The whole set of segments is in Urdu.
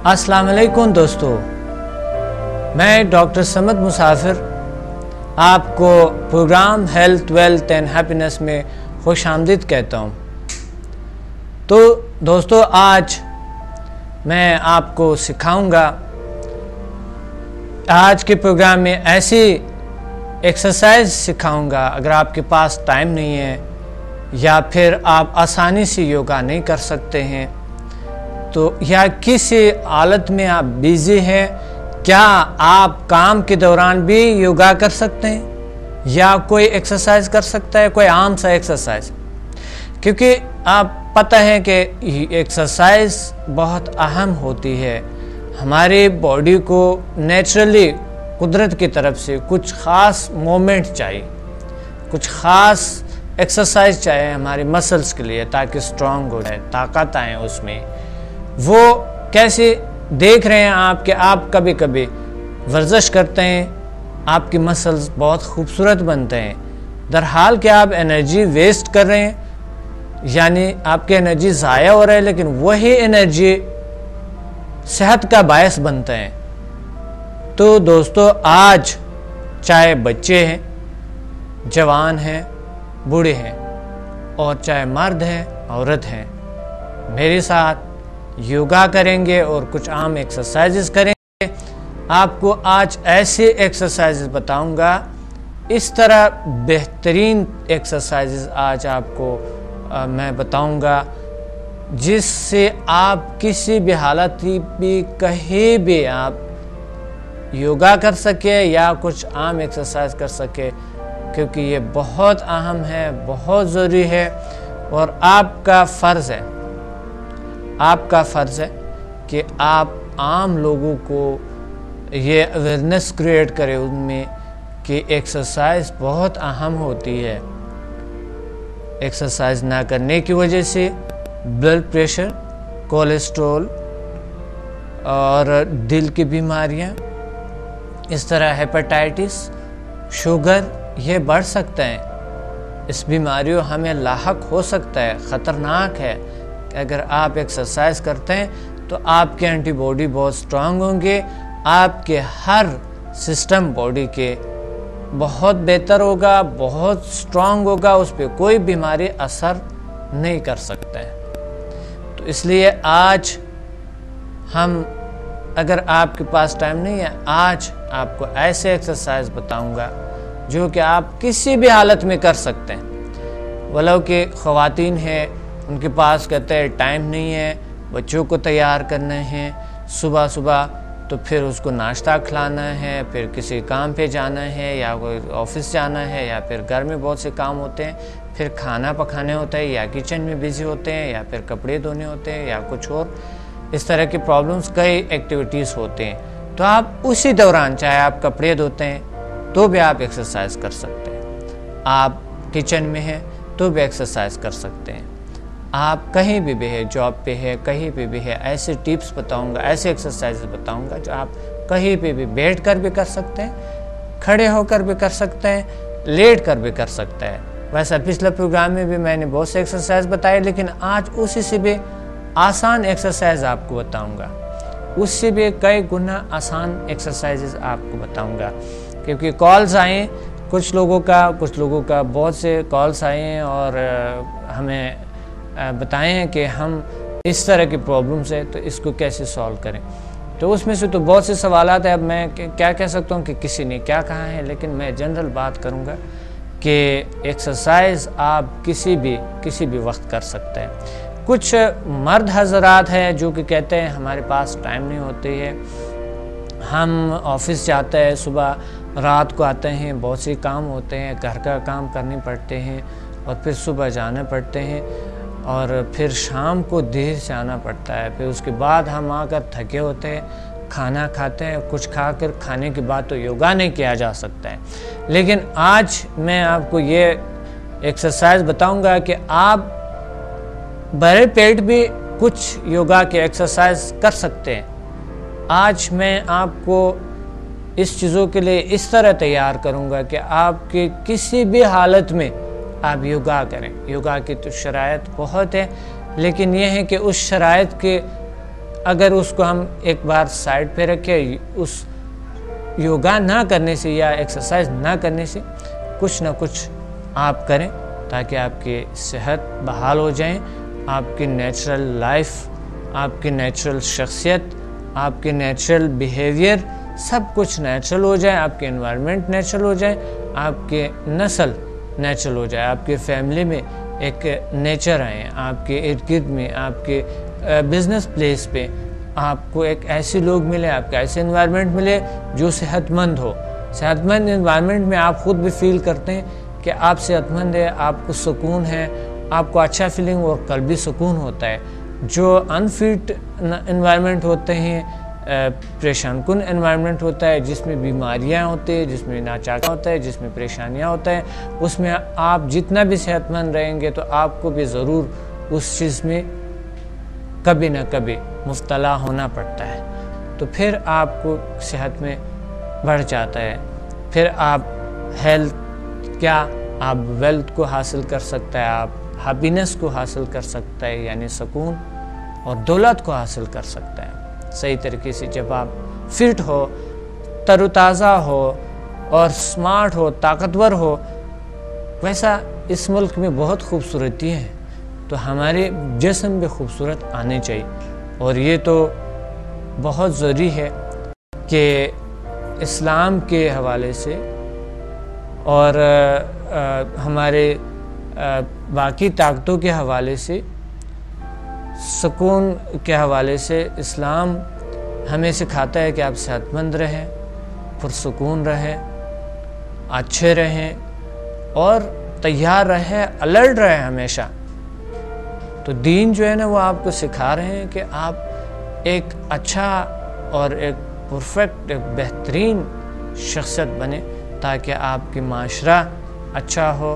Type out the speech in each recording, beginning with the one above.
السلام علیکم دوستو، میں ڈاکٹر سمد مسافر آپ کو programme health wealth and happiness میں خوش آمدید کہتا ہوں۔ تو دوستو، آج میں آپ کو سکھاؤں گا، آج کے پروگرام میں ایسی ایکسرسائز سکھاؤں گا اگر آپ کے پاس ٹائم نہیں ہے یا پھر آپ آسانی سے یوگا نہیں کر سکتے ہیں تو یا کسی حالت میں آپ بیزی ہیں، کیا آپ کام کے دوران بھی یوگا کر سکتے ہیں یا کوئی ایکسرسائز کر سکتا ہے، کوئی عام سا ایکسرسائز؟ کیونکہ آپ پتہ ہے کہ ایکسرسائز بہت اہم ہوتی ہے ہماری باڈی کو۔ نیچرلی قدرت کی طرف سے کچھ خاص مومنٹ چاہیے، کچھ خاص ایکسرسائز چاہیے ہماری مسلز کے لیے تاکہ سٹرونگ ہو جائے، طاقت آئے اس میں۔ وہ کیسے دیکھ رہے ہیں آپ کہ آپ کبھی کبھی ورزش کرتے ہیں، آپ کی مسلز بہت خوبصورت بنتے ہیں، در حال کہ آپ انرجی ویسٹ کر رہے ہیں، یعنی آپ کی انرجی ضائع ہو رہا ہے، لیکن وہی انرجی صحت کا باعث بنتے ہیں۔ تو دوستو، آج چاہے بچے ہیں، جوان ہیں، بوڑھے ہیں، اور چاہے مرد ہیں، عورت ہیں، میرے ساتھ یوگا کریں گے اور کچھ عام ایکسرسائزز کریں گے۔ آپ کو آج ایسے ایکسرسائزز بتاؤں گا، اس طرح بہترین ایکسرسائزز آج آپ کو میں بتاؤں گا جس سے آپ کسی بھی حالت بھی کہیں بھی آپ یوگا کر سکے یا کچھ عام ایکسرسائز کر سکے، کیونکہ یہ بہت اہم ہے، بہت ضروری ہے، اور آپ کا فرض ہے کہ آپ عام لوگوں کو یہ اویئرنیس کریٹ کرے ان میں کہ ایکسرسائز بہت اہم ہوتی ہے۔ ایکسرسائز نہ کرنے کی وجہ سے بلڈ پریشر، کولیسٹرول اور دل کی بیماریاں، اس طرح ہیپاٹائٹس، شوگر، یہ بڑھ سکتا ہے۔ اس بیماریوں ہمیں لاحق ہو سکتا ہے، خطرناک ہے۔ اگر آپ ایکسرسائز کرتے ہیں تو آپ کے اینٹی باڈی بہت سٹرونگ ہوں گے، آپ کے ہر سسٹم باڈی کے بہت بہتر ہوگا، بہت سٹرونگ ہوگا، اس پہ کوئی بیماری اثر نہیں کر سکتا ہے۔ تو اس لیے آج اگر آپ کے پاس ٹائم نہیں ہے، آج آپ کو ایسے ایکسرسائز بتاؤں گا جو کہ آپ کسی بھی حالت میں کر سکتے ہیں۔ ولو کہ خواتین ہیں، ان کے پاس کہتے ہیں ٹائم نہیں ہے، بچوں کو تیار کرنا ہے، صبح تو پھر اس کو ناشتہ کھلانا ہے، پھر کسی کام پہ جانا ہے یا کوئی آفس جانا ہے، یا پھر گھر میں بہت سے کام ہوتے ہیں، پھر کھانا پکانے ہوتا ہے یا کچن میں بیزی ہوتے ہیں، یا پھر کپڑے دھونے ہوتے ہیں یا کچھ اور اس طرح کی پرابلمز، کئی ایکٹیویٹیز ہوتے ہیں۔ تو آپ اسی دوران، چاہے آپ کپڑے دھوتے ہیں تو بھی آپ ایکسرسائز کر سکتے ہیں، آپ کچن میں ہیں تو بھی ایکسرسائز کر سکتے ہیں، آپ کہیں بھی ہے، جاب پہ ہے، کہیں پہ بھی ہے، ایسے ٹپس بتاؤں گا، ایسے ایکسرسائز بتاؤں گا جو آپ کہیں پہ بھی بیٹھ کر بھی کر سکتے ہیں، کھڑے ہو کر بھی کر سکتے ہیں، لیٹ کر بھی کر سکتے ہیں۔ ویسا پچھلے پروگرام میں بھی میں نے بہت سے ایکسرسائز بتائے، لیکن آج اسی سے بھی آسان ایکسرسائز آپ کو بتاؤں گا، اس سے بھی کئی گنا آسان ایکسرسائزز آپ کو بتاؤں گا، کیونکہ کالز آئیں کچھ لوگوں کا بہت سے کالز آئے ہیں اور ہمیں بتائیں ہیں کہ ہم اس طرح کی پرابلمز ہے تو اس کو کیسے سالو کریں۔ تو اس میں سے تو بہت سے سوالات ہیں، اب میں کیا کہہ سکتا ہوں کہ کسی نے کیا کہا ہے، لیکن میں جنرل بات کروں گا کہ ایکسرسائز آپ کسی بھی وقت کر سکتے ہیں۔ کچھ مرد حضرات ہیں جو کہ کہتے ہیں ہمارے پاس ٹائم نہیں ہوتی ہے، ہم آفس جاتے ہیں، صبح رات کو آتے ہیں، بہت سے کام ہوتے ہیں، گھر کا کام کرنے پڑتے ہیں اور پھر صبح جانے پڑتے ہیں اور پھر شام کو دیر سے آنا پڑتا ہے، پھر اس کے بعد ہم آ کر تھکے ہوتے ہیں، کھانا کھاتے ہیں، کچھ کھانے کے بعد تو یوگا نہیں کیا جا سکتا ہے۔ لیکن آج میں آپ کو یہ ایکسرسائز بتاؤں گا کہ آپ بھرے پیٹ بھی کچھ یوگا کے ایکسرسائز کر سکتے ہیں۔ آج میں آپ کو اس چیزوں کے لیے اس طرح تیار کروں گا کہ آپ کے کسی بھی حالت میں آپ یوگا کریں۔ یوگا کی تو شرائط بہت ہے، لیکن یہ ہے کہ اس شرائط کے اگر اس کو ہم ایک بار سائڈ پہ رکھیں، اس یوگا نہ کرنے سے یا ایکسرسائز نہ کرنے سے کچھ نہ کچھ آپ کریں تاکہ آپ کی صحت بحال ہو جائیں، آپ کی نیچرل لائف، آپ کی نیچرل شخصیت، آپ کی نیچرل بیہیویئر سب کچھ نیچرل ہو جائے، آپ کے انوائرمنٹ نیچرل ہو جائے، آپ کے نسل نیچرل ہو جائے، آپ کے فیملی میں ایک نیچر آئے، آپ کے ارد گرد میں، آپ کے بزنس پلیس پہ آپ کو ایک ایسے لوگ ملے، آپ کا ایسے انوائرمنٹ ملے جو صحت مند ہو۔ صحت مند انوائرمنٹ میں آپ خود بھی فیل کرتے ہیں کہ آپ صحت مند ہے، آپ کو سکون ہے، آپ کو اچھا فیلنگ اور قلبی سکون ہوتا ہے۔ جو انفٹ انوائرمنٹ ہوتے ہیں، پریشان کن انوائرمنٹ ہوتا ہے، جس میں بیماریاں ہوتی ہیں، جس میں ناچاکا ہوتا ہے، جس میں پریشانیاں ہوتا ہے، اس میں آپ جتنا بھی صحت مند رہیں گے تو آپ کو بھی ضرور اس چیز میں کبھی نہ کبھی مبتلا ہونا پڑتا ہے۔ تو پھر آپ کو صحت میں بڑھ جاتا ہے، پھر آپ ہیلتھ کیا آپ ویلتھ کو حاصل کر سکتا ہے، آپ ہیپینس کو حاصل کر سکتا ہے، یعنی سکون اور دولت کو حاصل کر سکتا ہے۔ صحیح طریقے سے جب آپ فٹ ہو، تر و تازہ ہو اور سمارٹ ہو، طاقتور ہو، ویسا اس ملک میں بہت خوبصورتی ہے، تو ہمارے جسم بھی خوبصورت آنے چاہیے۔ اور یہ تو بہت ضروری ہے کہ اسلام کے حوالے سے اور ہمارے باقی طاقتوں کے حوالے سے، سکون کے حوالے سے اسلام ہمیں سکھاتا ہے کہ آپ صحت مند رہیں، پرسکون رہیں، اچھے رہیں اور تیار رہیں، الرٹ رہیں ہمیشہ۔ تو دین جو ہے نا وہ آپ کو سکھا رہے ہیں کہ آپ ایک اچھا اور ایک پرفیکٹ، ایک بہترین شخصیت بنے تاکہ آپ کی معاشرہ اچھا ہو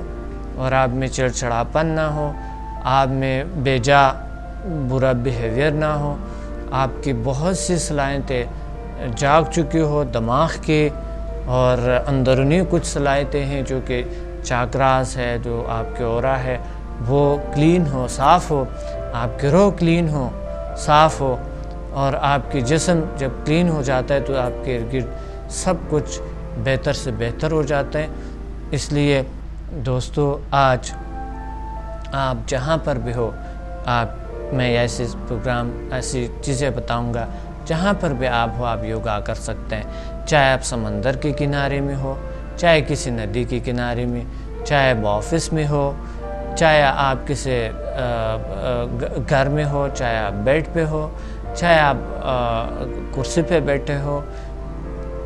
اور آپ میں چڑچڑاپن نہ ہو، آپ میں بے جا برا بیہیویئر نہ ہو، آپ کی بہت سی صلاحیتیں جاگ چکی ہو دماغ کی، اور اندرونی کچھ صلاحیتیں ہیں جو کہ چاکراس ہے، جو آپ کے اورا ہے وہ کلین ہو، صاف ہو، آپ کی روح کلین ہو، صاف ہو، اور آپ کی جسم جب کلین ہو جاتا ہے تو آپ کے ارد گرد سب کچھ بہتر سے بہتر ہو جاتا ہے۔ اس لیے دوستو، آج آپ جہاں پر بھی ہو، میں ایسے پروگرام، ایسی چیزیں بتاؤں گا جہاں پر بھی آپ ہو، آپ یوگا کر سکتے ہیں، چاہے آپ سمندر کے کنارے میں ہو، چاہے کسی ندی کے کنارے میں، چاہے آپ آفس میں ہو، چاہے آپ کسی گھر میں ہو، چاہے آپ بیڈ پہ ہو، چاہے آپ کرسی پہ بیٹھے ہو،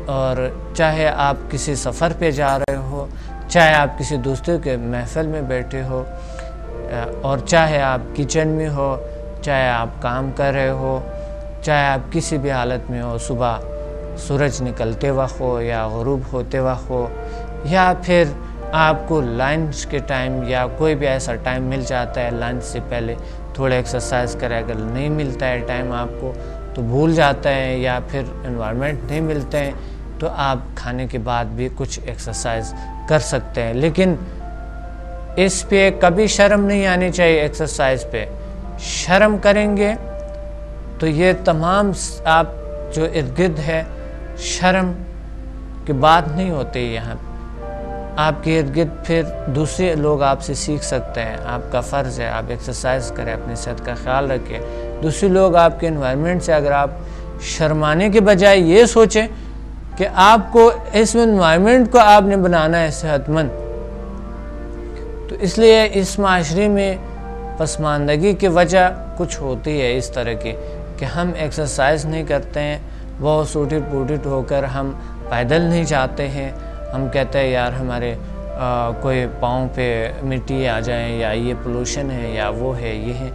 اور چاہے آپ کسی سفر پہ جا رہے ہو، چاہے آپ کسی دوسرے کے محفل میں بیٹھے ہو، اور چاہے آپ کچن میں ہو، چاہے آپ کام کر رہے ہو، چاہے آپ کسی بھی حالت میں ہو، صبح سورج نکلتے وقت ہو یا غروب ہوتے وقت ہو، یا پھر آپ کو لنچ کے ٹائم یا کوئی بھی ایسا ٹائم مل جاتا ہے لنچ سے پہلے تھوڑا ایکسرسائز کرے، اگر نہیں ملتا ہے ٹائم آپ کو تو بھول جاتا ہے، یا پھر انوائرمنٹ نہیں ملتے ہیں تو آپ کھانے کے بعد بھی کچھ ایکسرسائز کر سکتے ہیں۔ لیکن اس پہ کبھی شرم نہیں آنی چاہیے، ایکسرسائز پہ شرم کریں گے تو یہ تمام آپ جو ارد گرد ہے، شرم کی بات نہیں ہوتی یہاں آپ کے ارد گرد، پھر دوسرے لوگ آپ سے سیکھ سکتے ہیں۔ آپ کا فرض ہے آپ ایکسرسائز کریں، اپنی صحت کا خیال رکھیں۔ دوسرے لوگ آپ کے انوائرمنٹ سے اگر آپ شرمانے کے بجائے یہ سوچیں کہ آپ کو اس انوائرمنٹ کو آپ نے بنانا ہے صحت مند، تو اس لیے اس معاشرے میں پسماندگی کی وجہ کچھ ہوتی ہے اس طرح کی کہ ہم ایکسرسائز نہیں کرتے ہیں، بہت سوٹٹ پوٹٹ ہو کر ہم پیدل نہیں جاتے ہیں، ہم کہتے ہیں یار ہمارے کوئی پاؤں پہ مٹی آ جائیں، یا یہ پولوشن ہے، یا وہ ہے، یہ ہے،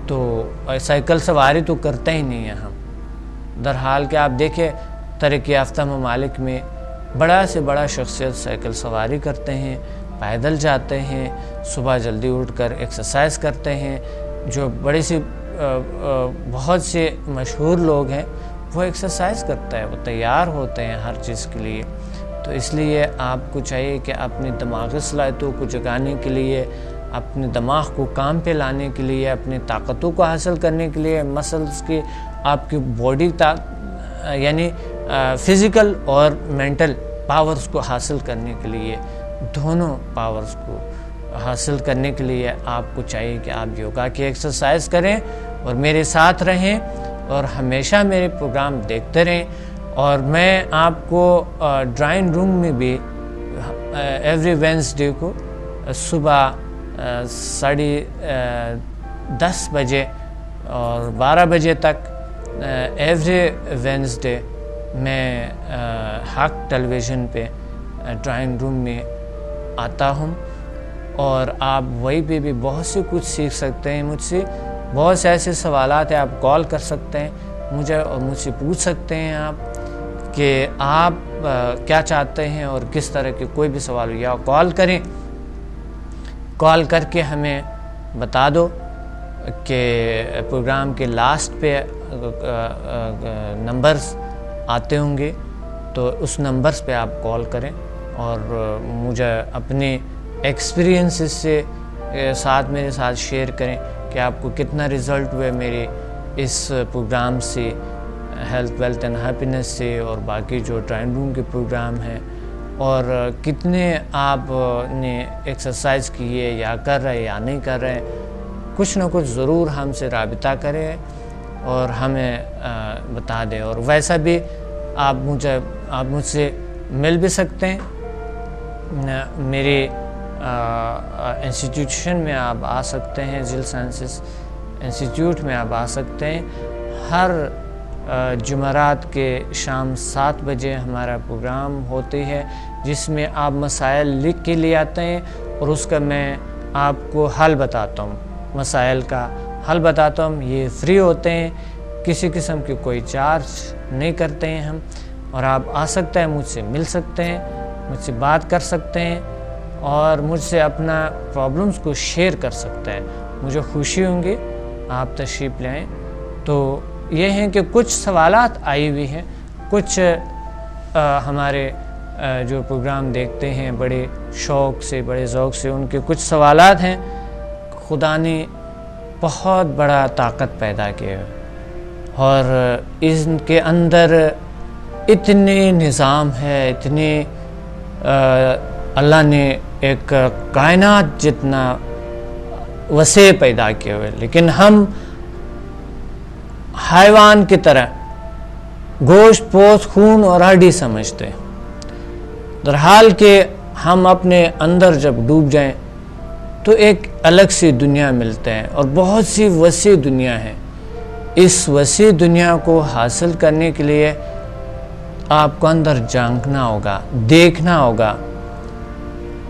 تو سائیکل سواری تو کرتے ہی نہیں ہیں ہم۔ درحال کہ آپ دیکھیں ترقی یافتہ ممالک میں بڑا سے بڑا شخصیت سائیکل سواری کرتے ہیں، پیدل جاتے ہیں، صبح جلدی اٹھ کر ایکسرسائز کرتے ہیں۔ جو بڑی سی بہت سے مشہور لوگ ہیں وہ ایکسرسائز کرتا ہے، وہ تیار ہوتے ہیں ہر چیز کے لیے۔ تو اس لیے آپ کو چاہیے کہ اپنی دماغی صلاحیتوں کو جگانے کے لیے، اپنے دماغ کو کام پہ لانے کے لیے، اپنی طاقتوں کو حاصل کرنے کے لیے، مسلز کی آپ کی باڈی یعنی فزیکل اور مینٹل پاورز کو حاصل کرنے کے لیے، دونوں پاورز کو حاصل کرنے کے لیے آپ کو چاہیے کہ آپ یوگا کی ایکسرسائز کریں اور میرے ساتھ رہیں اور ہمیشہ میرے پروگرام دیکھتے رہیں. اور میں آپ کو ڈرائنگ روم میں بھی ایوری وینسڈے کو صبح 10:30 بجے اور 12 بجے تک ایوری وینسڈے میں حق ٹیلی ویژن پہ ڈرائنگ روم میں آتا ہوں، اور آپ وہیں پہ بھی بہت سے کچھ سیکھ سکتے ہیں مجھ سے. بہت سے ایسے سوالات ہیں، آپ کال کر سکتے ہیں مجھے اور مجھ سے پوچھ سکتے ہیں آپ کہ آپ کیا چاہتے ہیں اور کس طرح کے کوئی بھی سوال ہو، یا کال کریں، کال کر کے ہمیں بتا دو کہ پروگرام کے لاسٹ پہ نمبرز آتے ہوں گے تو اس نمبرز پہ آپ کال کریں اور مجھے اپنے ایکسپیرینسز سے میرے ساتھ شیئر کریں کہ آپ کو کتنا رزلٹ ہوئے میرے اس پروگرام سے، ہیلتھ ویلتھ اینڈ ہیپینس سے، اور باقی جو ڈرائنگ روم کے پروگرام ہیں، اور کتنے آپ نے ایکسرسائز کیے یا کر رہے یا نہیں کر رہے. کچھ نہ کچھ ضرور ہم سے رابطہ کریں اور ہمیں بتا دیں. اور ویسا بھی آپ مجھ سے مل بھی سکتے ہیں. میرے انسٹیٹیوشن میں آپ آ سکتے ہیں، ذیل سائنسز انسٹیٹیوٹ میں آپ آ سکتے ہیں. ہر جمعرات کے شام 7 بجے ہمارا پروگرام ہوتی ہے جس میں آپ مسائل لکھ کے لے آتے ہیں اور اس کا میں آپ کو حل بتاتا ہوں، مسائل کا حل بتاتا ہوں. یہ فری ہوتے ہیں، کسی قسم کی کوئی چارج نہیں کرتے ہیں ہم. اور آپ آ سکتے ہیں، مجھ سے مل سکتے ہیں، مجھ سے بات کر سکتے ہیں اور مجھ سے اپنا پرابلمز کو شیئر کر سکتے ہیں. مجھے خوشی ہوں گی آپ تشریف لائیں. تو یہ ہیں کہ کچھ سوالات آئی ہوئی ہیں، کچھ ہمارے جو پروگرام دیکھتے ہیں بڑے شوق سے، بڑے ذوق سے، ان کے کچھ سوالات ہیں. خدا نے بہت بڑا طاقت پیدا کیا اور ان کے اندر اتنے نظام ہے، اتنے اللہ نے ایک کائنات جتنا وسیع پیدا کیا ہوئے، لیکن ہم حیوان کی طرح گوشت پوست خون اور ہڈی سمجھتے ہیں، درحال کہ ہم اپنے اندر جب ڈوب جائیں تو ایک الگ سی دنیا ملتے ہیں اور بہت سی وسیع دنیا ہے. اس وسیع دنیا کو حاصل کرنے کے لیے آپ کو اندر جھانکنا ہوگا، دیکھنا ہوگا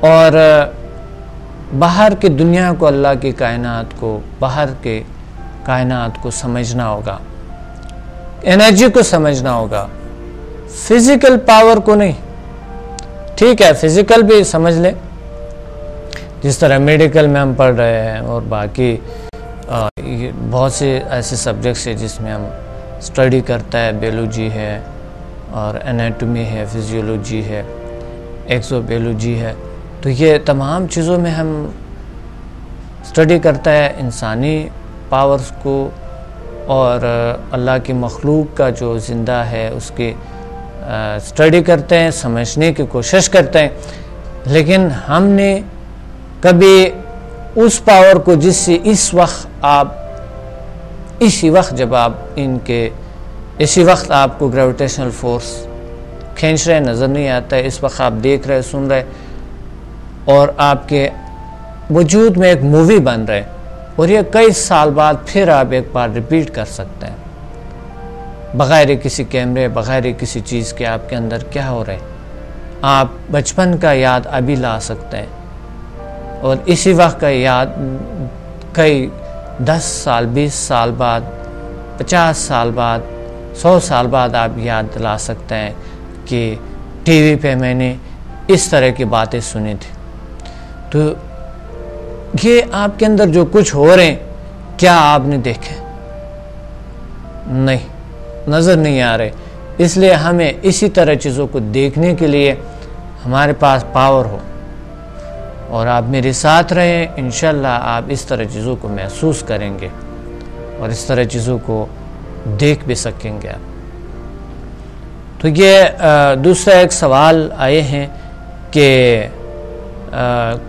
اور باہر کی دنیا کو، اللہ کی کائنات کو، باہر کے کائنات کو سمجھنا ہوگا، انرجی کو سمجھنا ہوگا، فزیکل پاور کو نہیں. ٹھیک ہے، فزیکل بھی سمجھ لیں جس طرح میڈیکل میں ہم پڑھ رہے ہیں اور باقی بہت سے ایسے سبجیکٹس ہیں جس میں ہم اسٹڈی کرتا ہے، بیولوجی ہے اور انیٹومی ہے، فزیولوجی ہے، ایکزو بیولوجی ہے. تو یہ تمام چیزوں میں ہم اسٹڈی کرتا ہے انسانی پاورز کو اور اللہ کی مخلوق کا جو زندہ ہے اس کی اسٹڈی کرتے ہیں، سمجھنے کی کوشش کرتے ہیں. لیکن ہم نے کبھی اس پاور کو جس سے اسی وقت جب آپ اسی وقت آپ کو گریویٹیشنل فورس کھینچ رہے نظر نہیں آتا ہے، اس وقت آپ دیکھ رہے، سن رہے اور آپ کے وجود میں ایک مووی بن رہے اور یہ کئی سال بعد پھر آپ ایک بار ریپیٹ کر سکتے ہیں بغیر کسی کیمرے، بغیر کسی چیز کے. آپ کے اندر کیا ہو رہا ہے، آپ بچپن کا یاد ابھی لا سکتے ہیں اور اسی وقت کا یاد کئی 10 سال، 20 سال بعد، 50 سال بعد، 100 سال بعد آپ یاد دلا سکتے ہیں کہ ٹی وی پہ میں نے اس طرح کی باتیں سنی تھی. تو یہ آپ کے اندر جو کچھ ہو رہے ہیں، کیا آپ نے دیکھے؟ نہیں، نظر نہیں آ رہے. اس لیے ہمیں اسی طرح چیزوں کو دیکھنے کے لیے ہمارے پاس پاور ہو اور آپ میرے ساتھ رہیں. انشاءاللہ آپ اس طرح چیزوں کو محسوس کریں گے اور اس طرح چیزوں کو دیکھ بھی سکیں گے آپ۔ تو یہ دوسرا ایک سوال آئے ہیں کہ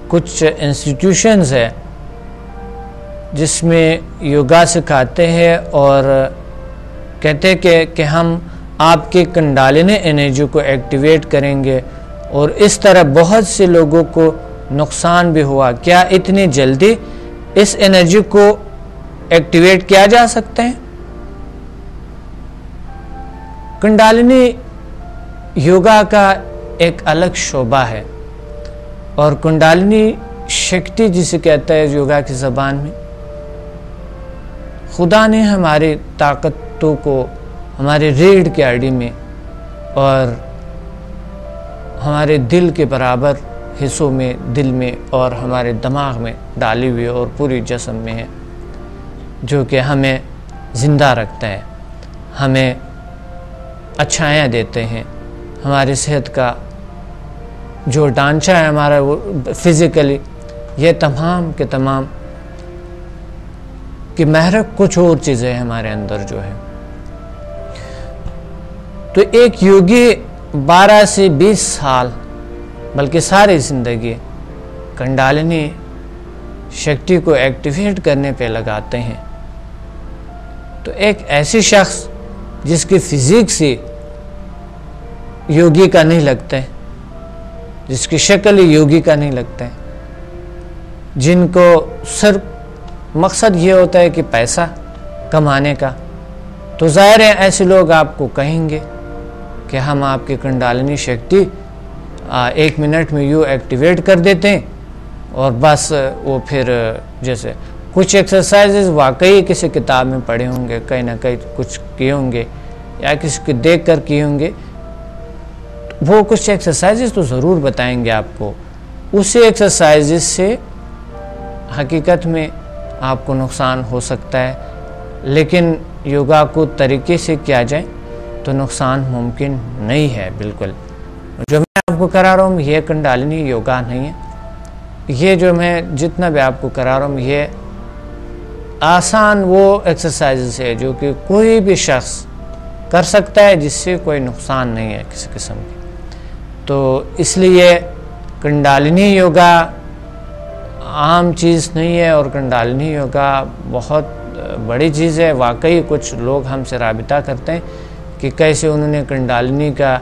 کچھ انسٹیٹیوشنز ہے جس میں یوگا سکھاتے ہیں اور کہتے ہیں کہ ہم آپ کے کنڈالینی انرجی کو ایکٹیویٹ کریں گے، اور اس طرح بہت سے لوگوں کو نقصان بھی ہوا۔ کیا اتنی جلدی اس انرجی کو ایکٹیویٹ کیا جا سکتا ہے؟ کنڈالینی یوگا کا ایک الگ شعبہ ہے، اور کنڈالینی شکتی جسے کہتا ہے یوگا کی زبان میں، خدا نے ہماری طاقتوں کو ہمارے ریڑھ کی ہڈی میں اور ہمارے دل کے برابر حصوں میں، دل میں اور ہمارے دماغ میں ڈالی ہوئی اور پوری جسم میں ہے، جو کہ ہمیں زندہ رکھتا ہے، ہمیں اچھائیاں دیتے ہیں، ہماری صحت کا جو ڈھانچہ ہے ہمارا وہ فزیکلی، یہ تمام کے تمام کہ محرک کچھ اور چیزیں ہمارے اندر جو ہے۔ تو ایک یوگی 12 سے 20 سال بلکہ ساری زندگی کنڈالینی شکتی کو ایکٹیویٹ کرنے پہ لگاتے ہیں۔ تو ایک ایسی شخص جس کی فزیک سے یوگی کا نہیں لگتا ہے، جس کی شکل یوگی کا نہیں لگتا ہے، جن کو صرف مقصد یہ ہوتا ہے کہ پیسہ کمانے کا، تو ظاہر ہے ایسے لوگ آپ کو کہیں گے کہ ہم آپ کی کنڈالینی شکتی 1 منٹ میں یوں ایکٹیویٹ کر دیتے ہیں، اور بس وہ پھر جیسے کچھ ایکسرسائزز واقعی کسی کتاب میں پڑھے ہوں گے، کہیں نہ کہیں کچھ کیے ہوں گے یا کسی کو دیکھ کر کیے ہوں گے، وہ کچھ ایکسرسائزز تو ضرور بتائیں گے آپ کو، اسی ایکسرسائزز سے حقیقت میں آپ کو نقصان ہو سکتا ہے، لیکن یوگا کو طریقے سے کیا جائے تو نقصان ممکن نہیں ہے بالکل۔ جو میں آپ کو کرا رہا ہوں یہ کنڈالینی یوگا نہیں ہے، یہ جو میں جتنا بھی آپ کو کرا رہا ہوں یہ آسان وہ ایکسرسائزز ہے جو کہ کوئی بھی شخص کر سکتا ہے، جس سے کوئی نقصان نہیں ہے کسی قسم کی۔ تو اس لیے کنڈالینی یوگا عام چیز نہیں ہے، اور کنڈالینی یوگا بہت بڑی چیز ہے۔ واقعی کچھ لوگ ہم سے رابطہ کرتے ہیں کہ کیسے انہوں نے کنڈالینی کا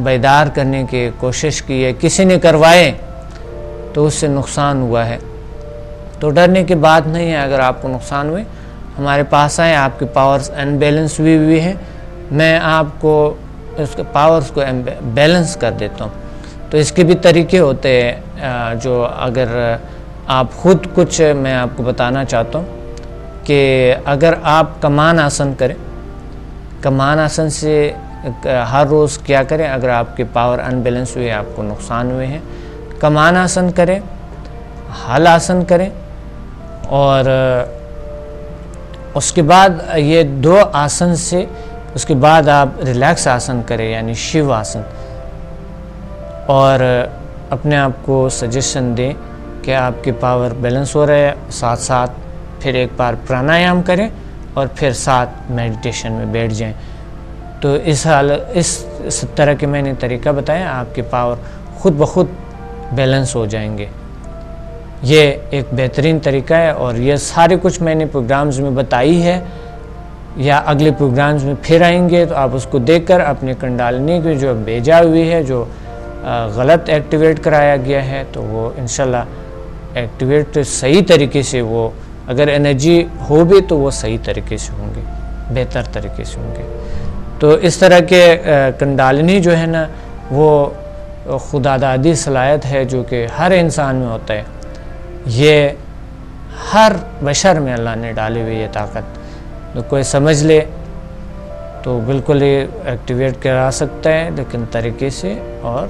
بیدار کرنے کی کوشش کی ہے، کسی نے کروائے تو اس سے نقصان ہوا ہے۔ تو ڈرنے کی بات نہیں ہے، اگر آپ کو نقصان ہوئے ہمارے پاس آئیں، آپ کی پاورز ان بیلنس ہوئی ہیں، میں آپ کو اس کے پاورز کو بیلنس کر دیتا ہوں۔ تو اس کے بھی طریقے ہوتے ہیں، جو اگر آپ خود کچھ میں آپ کو بتانا چاہتا ہوں کہ اگر آپ کمان آسن کریں، کمان آسن سے ہر روز کیا کریں، اگر آپ کے پاور ان بیلنس ہوئے، آپ کو نقصان ہوئے ہیں، کمان آسن کریں، ہل آسن کریں، اور اس کے بعد یہ 2 آسن سے اس کے بعد آپ ریلیکس آسن کریں، یعنی شیو آسن، اور اپنے آپ کو سجیشن دیں کہ آپ کی پاور بیلنس ہو رہا ہے، ساتھ ساتھ پھر ایک بار پرانایام کریں اور پھر ساتھ میڈیٹیشن میں بیٹھ جائیں۔ تو اس طرح کے میں نے طریقہ بتایا، آپ کی پاور خود بخود بیلنس ہو جائیں گے۔ یہ ایک بہترین طریقہ ہے، اور یہ سارے کچھ میں نے پروگرامز میں بتائی ہے، یا اگلے پروگرامز میں پھر آئیں گے تو آپ اس کو دیکھ کر اپنے کنڈالینی کی جو بھیجا ہوئی ہے، جو غلط ایکٹیویٹ کرایا گیا ہے، تو وہ انشاءاللہ ایکٹیویٹ صحیح طریقے سے، وہ اگر انرجی ہو بھی تو وہ صحیح طریقے سے ہوں گے، بہتر طریقے سے ہوں گے۔ تو اس طرح کے کنڈالینی جو ہے نا، وہ خدا دادی صلاحیت ہے جو کہ ہر انسان میں ہوتا ہے، یہ ہر بشر میں اللہ نے ڈالی ہوئی یہ طاقت، تو کوئی سمجھ لے تو بالکل یہ ایکٹیویٹ کرا سکتا ہے، لیکن طریقے سے، اور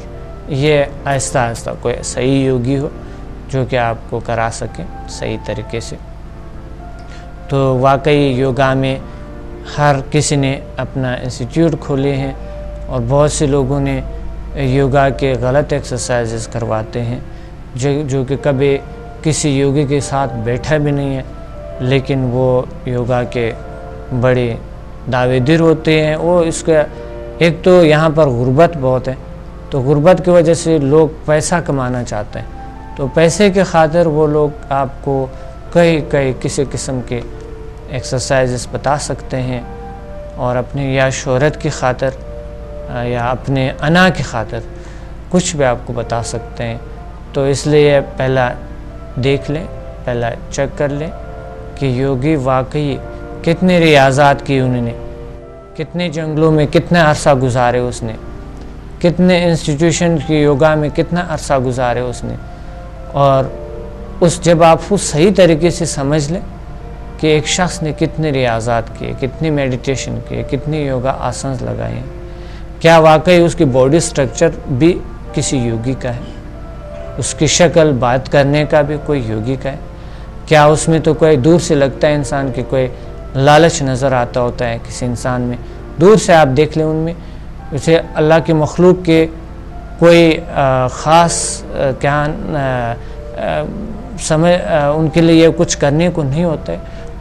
یہ آہستہ آہستہ کوئی صحیح یوگی ہو جو کہ آپ کو کرا سکے صحیح طریقے سے۔ تو واقعی یوگا میں ہر کسی نے اپنا انسٹیٹیوٹ کھولے ہیں، اور بہت سے لوگوں نے یوگا کے غلط ایکسرسائزز کرواتے ہیں، جو کہ کبھی کسی یوگی کے ساتھ بیٹھا بھی نہیں ہے، لیکن وہ یوگا کے بڑی دعویدر ہوتے ہیں. وہ اس کا ایک تو یہاں پر غربت بہت ہے، تو غربت کی وجہ سے لوگ پیسہ کمانا چاہتے ہیں، تو پیسے کے خاطر وہ لوگ آپ کو کئی کسی قسم کے ایکسرسائزز بتا سکتے ہیں، اور اپنی یا شہرت کی خاطر یا اپنے انا کی خاطر کچھ بھی آپ کو بتا سکتے ہیں. تو اس لیے پہلا دیکھ لیں، پہلا چیک کر لیں کہ یوگی واقعی کتنے ریاضات کی انہوں نے، کتنے جنگلوں میں کتنا عرصہ گزارے اس نے، کتنے انسٹیٹیوشن کی یوگا میں کتنا عرصہ گزارے اس نے. اور جب آپ کو صحیح طریقے سے سمجھ لیں کہ ایک شخص نے کتنے ریاضات کیے، کتنی میڈیٹیشن کیے، کتنی یوگا آسنز لگائے ہیں، کیا واقعی اس کی باڈی سٹرکچر بھی کسی یوگی کا ہے، اس کی شکل بات کرنے کا بھی کوئی یوگی کا ہے، کیا اس میں تو کوئی دور سے لگتا ہے انسان کی کوئی لالچ نظر آتا ہوتا ہے کسی انسان میں، دور سے آپ دیکھ لیں ان میں اسے اللہ کی مخلوق کے کوئی خاص ان کے لیے کچھ کرنے کو نہیں ہوتا ہے،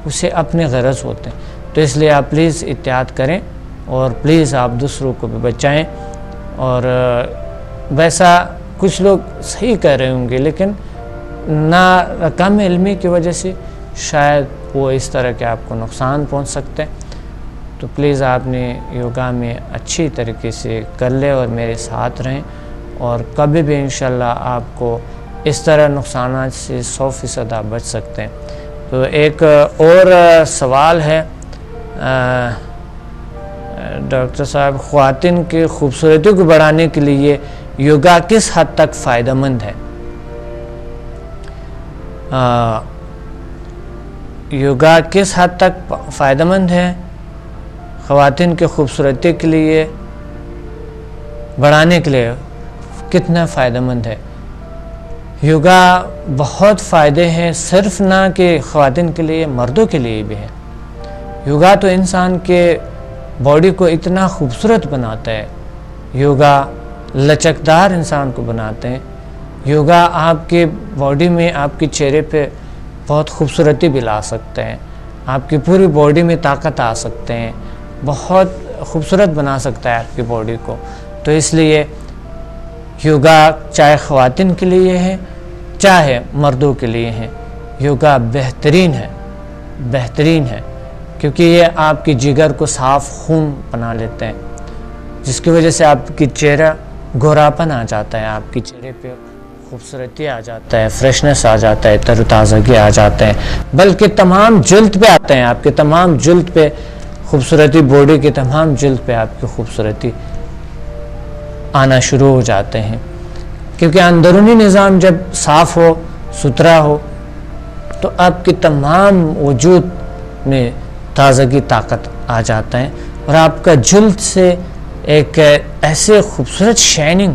اسے اپنے غرض ہوتے ہیں. تو اس لیے آپ پلیز احتیاط کریں اور پلیز آپ دوسروں کو بھی بچائیں. اور ویسا کچھ لوگ صحیح کہہ رہے ہوں گے، لیکن نہ کم علمی کی وجہ سے شاید وہ اس طرح کے آپ کو نقصان پہنچ سکتے ہیں. تو پلیز آپ نے یوگا میں اچھی طریقے سے کر لیں اور میرے ساتھ رہیں، اور کبھی بھی انشاءاللہ آپ کو اس طرح نقصانات سے 100% آپ بچ سکتے ہیں. تو ایک اور سوال ہے ڈاکٹر صاحب، خواتین کی خوبصورتی کو بڑھانے کے لیے یوگا کس حد تک فائدہ مند ہے؟ یوگا کس حد تک فائدہ مند ہے خواتین کی خوبصورتی کے لیے بڑھانے کے لیے کتنا فائدہ مند ہے؟ یوگا بہت فائدے ہیں، صرف نہ کہ خواتین کے لیے، مردوں کے لیے بھی ہے. یوگا تو انسان کے باڈی کو اتنا خوبصورت بناتا ہے، یوگا لچکدار انسان کو بناتے ہیں. یوگا آپ کے باڈی میں، آپ کے چہرے پہ بہت خوبصورتی بھی لا سکتے ہیں، آپ کی پوری باڈی میں طاقت آ سکتے ہیں، بہت خوبصورت بنا سکتا ہے آپ کی باڈی کو. تو اس لیے یوگا چاہے خواتین کے لیے ہے چاہے مردوں کے لیے ہے، یوگا بہترین ہے، کیونکہ یہ آپ کی جگر کو صاف خون بنا لیتے ہیں، جس کی وجہ سے آپ کی چہرہ گوراپن آ جاتا ہے، آپ کی چہرے پہ خوبصورتی آ جاتا ہے، فریشنس آ جاتا ہے، تر و تازگی آ جاتے ہیں، بلکہ تمام جلد پہ آتے ہیں، آپ کے تمام جلد پہ خوبصورتی، باڈی کے تمام جلد پہ آپ کی خوبصورتی آنا شروع ہو جاتے ہیں. کیونکہ اندرونی نظام جب صاف ہو، ستھرا ہو، تو آپ کی تمام وجود میں تازگی، طاقت آ جاتا ہے، اور آپ کا جلد سے ایک ایسے خوبصورت شائننگ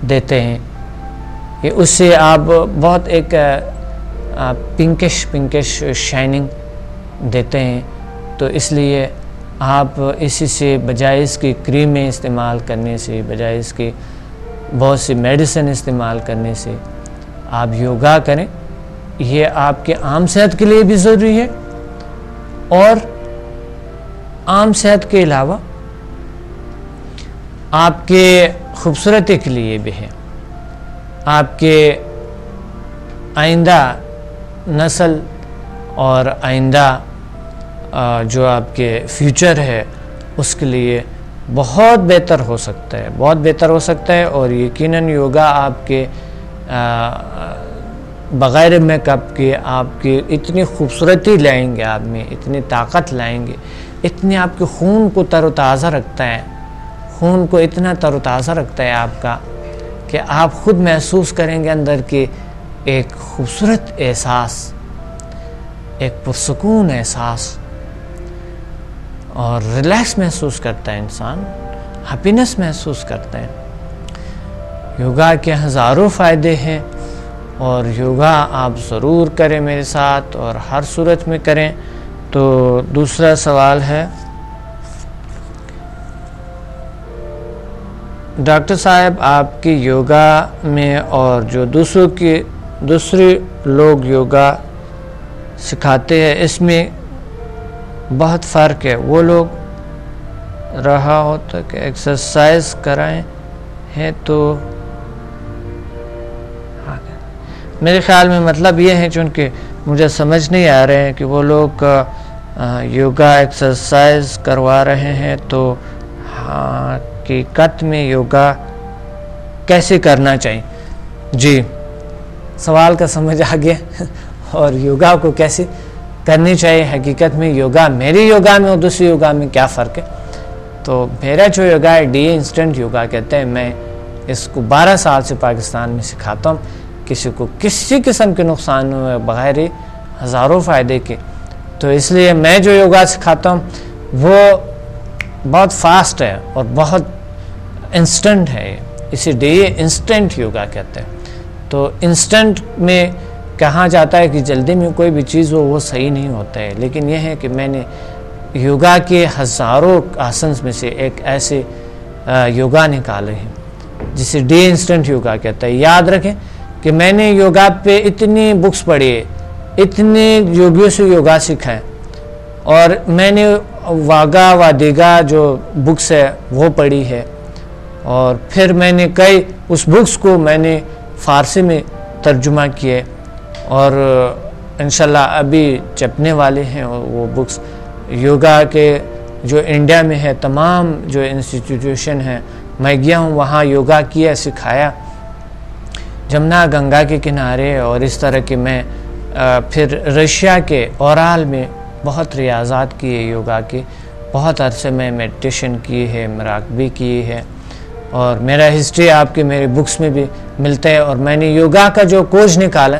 دیتے ہیں کہ اس سے آپ بہت ایک پنکش شائننگ دیتے ہیں. تو اس لیے آپ اسی سے بجائے اس کی کریمیں استعمال کرنے سے، بجائے اس کی بہت سی میڈیسن استعمال کرنے سے آپ یوگا کریں. یہ آپ کے عام صحت کے لیے بھی ضروری ہے، اور عام صحت کے علاوہ آپ کے خوبصورتی کے لیے بھی ہے. آپ کے آئندہ نسل اور آئندہ جو آپ کے فیوچر ہے اس کے لیے بہت بہتر ہو سکتا ہے، بہت بہتر ہو سکتا ہے. اور یقیناً یوگا آپ کے بغیر میک اپ کے آپ کی اتنی خوبصورتی لائیں گے، آپ میں اتنی طاقت لائیں گے، اتنی آپ کے خون کو تر و تازہ رکھتا ہے، خون کو اتنا تر و تازہ رکھتا ہے آپ کا، کہ آپ خود محسوس کریں گے اندر کے ایک خوبصورت احساس، ایک پرسکون احساس، اور ریلیکس محسوس کرتا ہے انسان، ہیپینس محسوس کرتا ہے. یوگا کے ہزاروں فائدے ہیں، اور یوگا آپ ضرور کریں میرے ساتھ، اور ہر صورت میں کریں. تو دوسرا سوال ہے ڈاکٹر صاحب، آپ کی یوگا میں اور جو دوسرے لوگ یوگا سکھاتے ہیں، اس میں بہت فرق ہے. وہ لوگ رہا ہوتا کہ ایکسرسائز کرائیں ہیں تو میرے خیال میں مطلب یہ ہے، چونکہ مجھے سمجھ نہیں آ رہے ہیں کہ وہ لوگ یوگا ایکسرسائز کروا رہے ہیں تو حقیقت میں یوگا کیسے کرنا چاہیے. جی، سوال کا سمجھ آ گیا. اور یوگا کو کیسے کرنی چاہیے حقیقت میں، یوگا میری یوگا میں اور دوسری یوگا میں کیا فرق ہے. تو میرا جو یوگا ہے ڈی انسٹنٹ یوگا کہتے ہیں. میں اس کو 12 سال سے پاکستان میں سکھاتا ہوں. کسی کو کسی قسم کے نقصان ہوئے بغیر ہزاروں فائدے کے. تو اس لیے میں جو یوگا سکھاتا ہوں وہ بہت فاسٹ ہے اور بہت انسٹنٹ ہے. اسی لیے انسٹنٹ یوگا کہتے ہیں. تو انسٹنٹ میں کہا جاتا ہے کہ جلدی میں کوئی بھی چیز ہو وہ صحیح نہیں ہوتا ہے. لیکن یہ ہے کہ میں نے یوگا کے ہزاروں آسنس میں سے ایک ایسے یوگا نکالے ہیں جسے ڈی انسٹنٹ یوگا کہتا ہے. یاد رکھیں کہ میں نے یوگا پہ اتنی بکس پڑھی ہے، اتنے یوگیوں سے یوگا سیکھا ہے، اور میں نے واگا وادیگا جو بکس ہے وہ پڑھی ہے، اور پھر میں نے کئی اس بکس کو میں نے فارسی میں ترجمہ کیے، اور انشاءاللہ ابھی چھپنے والے ہیں وہ بکس. یوگا کے جو انڈیا میں ہے تمام جو انسٹیٹیوشن ہیں میں گیا ہوں، وہاں یوگا کیا سکھایا جمنا گنگا کے کنارے. اور اس طرح کے میں پھر رشیا کے اورال میں بہت ریاضات کیے یوگا کے. بہت عرصے میں میڈیٹیشن کی ہے، مراقبے کی ہے، اور میرا ہسٹری آپ کے میرے بکس میں بھی ملتا ہے. اور میں نے یوگا کا جو کوچ نکالا،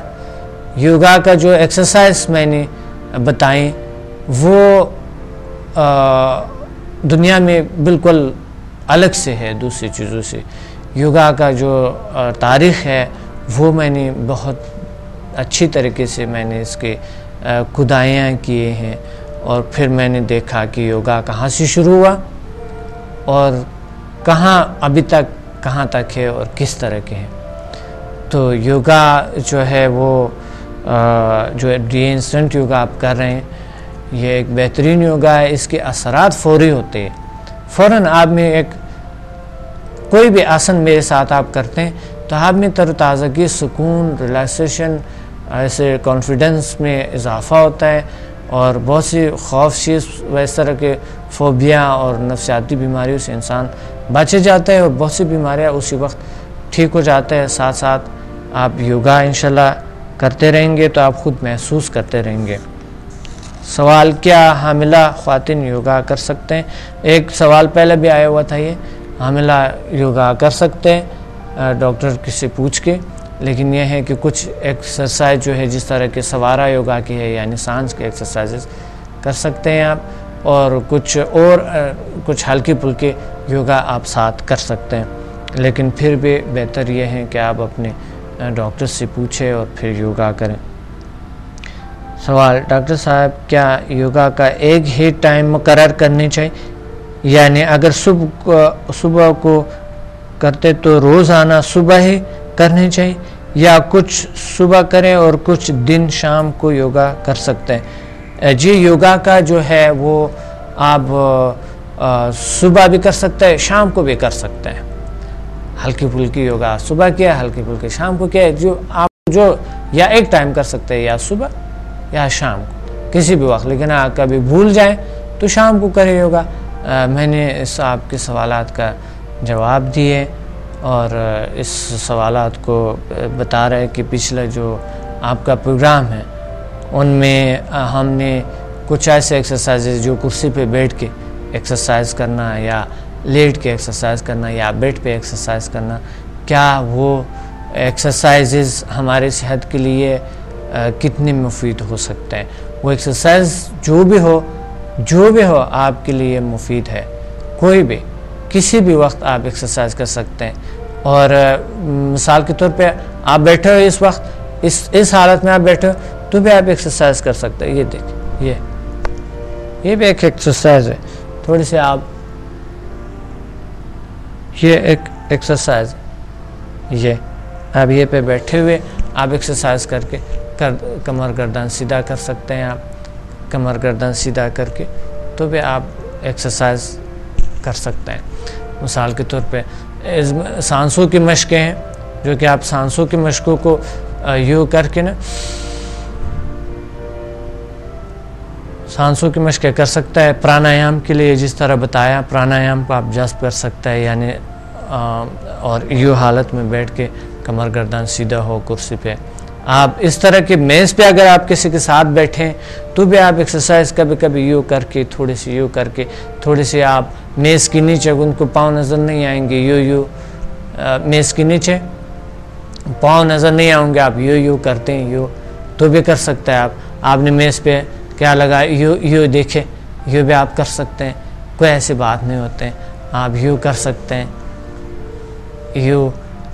یوگا کا جو ایکسرسائز میں نے بتائیں وہ دنیا میں بالکل الگ سے ہے دوسری چیزوں سے. یوگا کا جو تاریخ ہے وہ میں نے بہت اچھی طریقے سے میں نے اس کے کھدائیاں کیے ہیں، اور پھر میں نے دیکھا کہ یوگا کہاں سے شروع ہوا اور کہاں ابھی تک کہاں تک ہے اور کس طرح کے ہیں. تو یوگا جو ہے وہ جو ڈی انسٹنٹ یوگا آپ کر رہے ہیں یہ ایک بہترین یوگا ہے. اس کے اثرات فوری ہوتے ہیں. فوراً آپ میں ایک کوئی بھی آسن میرے ساتھ آپ کرتے ہیں تو آپ میں تر و تازگی، سکون، ریلیکسیشن، ایسے کانفیڈنس میں اضافہ ہوتا ہے، اور بہت سی خوف چیز و اس طرح کے فوبیا اور نفسیاتی بیماریوں سے انسان بچے جاتا ہے، اور بہت سی بیماریاں اسی وقت ٹھیک ہو جاتا ہے. ساتھ ساتھ آپ یوگا انشاءاللہ کرتے رہیں گے تو آپ خود محسوس کرتے رہیں گے. سوال، کیا حاملہ خواتین یوگا کر سکتے ہیں؟ ایک سوال پہلے بھی آیا ہوا تھا، یہ حاملہ یوگا کر سکتے ہیں ڈاکٹر کسی پوچھ کے. لیکن یہ ہے کہ کچھ ایکسرسائز جو ہے جس طرح کے سوارا یوگا کی ہے یعنی سانس کے ایکسرسائزز کر سکتے ہیں آپ، اور کچھ ہلکی پھلکی یوگا آپ ساتھ کر سکتے ہیں. لیکن پھر بھی بہتر یہ ہے کہ آپ اپنے ڈاکٹر سے پوچھیں اور پھر یوگا کریں. سوال، ڈاکٹر صاحب کیا یوگا کا ایک ہی ٹائم مقرر کرنی چاہیے؟ یعنی اگر صبح کو کرتے تو روزانہ صبح ہی کرنی چاہیے، یا کچھ صبح کریں اور کچھ دن شام کو یوگا کر سکتے ہیں؟ جی، یوگا کا جو ہے وہ آپ صبح بھی کر سکتے ہیں، شام کو بھی کر سکتے ہیں. ہلکی پھلکی یوگا صبح کیا، ہلکی پھلکی شام کو کیا، جو آپ یا ایک ٹائم کر سکتے ہیں، یا صبح یا شام کو کسی بھی وقت. لیکن آپ کبھی بھول جائیں تو شام کو کرے یوگا. میں نے اس آپ کے سوالات کا جواب دیے، اور اس سوالات کو بتا رہے کہ پچھلا جو آپ کا پروگرام ہے ان میں ہم نے کچھ ایسے ایکسرسائزز جو کرسی پہ بیٹھ کے ایکسرسائز کرنا، یا لیٹ کے ایکسرسائز کرنا، یا بیڈ پہ ایکسرسائز کرنا، کیا وہ ایکسرسائزز ہمارے صحت کے لیے کتنے مفید ہو سکتے ہیں. وہ ایکسرسائز جو بھی ہو آپ کے لیے مفید ہے. کوئی بھی کسی بھی وقت آپ ایکسرسائز کر سکتے ہیں. اور مثال کے طور پہ آپ بیٹھے ہو اس وقت، اس حالت میں آپ بیٹھے ہو تو بھی آپ ایکسرسائز کر سکتے ہیں. یہ دیکھیں، یہ بھی ایک ایکسرسائز ہے. تھوڑی سی آپ، یہ ایک ایکسرسائز ہے. یہ آپ یہ پہ بیٹھے ہوئے آپ ایکسرسائز کر کے کمر گردن سیدھا کر سکتے ہیں آپ. کمر گردن سیدھا کر کے تو بھی آپ ایکسرسائز کر سکتے ہیں. مثال کے طور پہ سانسوں کی مشقیں ہیں جو کہ آپ سانسوں کی مشقوں کو یوں کر کے نا سانسوں کی مشقیں کر سکتا ہے. پرانایام کے لیے جس طرح بتایا پرانایام کو آپ جذب کر سکتا ہے یعنی اور یوں حالت میں بیٹھ کے کمر گردن سیدھا ہو کرسی پہ. آپ اس طرح کے میز پہ اگر آپ کسی کے ساتھ بیٹھیں تو بھی آپ ایکسرسائز کبھی کبھی یوں کر کے تھوڑی سی یوں کر کے تھوڑی سی آپ میز کے نیچے ان کو پاؤں نظر نہیں آئیں گے یوں میز کے نیچے پاؤں نظر نہیں آؤں گے آپ یوں کرتے ہیں یوں تو بھی کر سکتے ہیں. آپ نے میز پہ کیا لگا یوں دیکھے یوں بھی آپ کر سکتے ہیں. کوئی ایسی بات نہیں ہوتے ہیں. آپ یوں کر سکتے ہیں یوں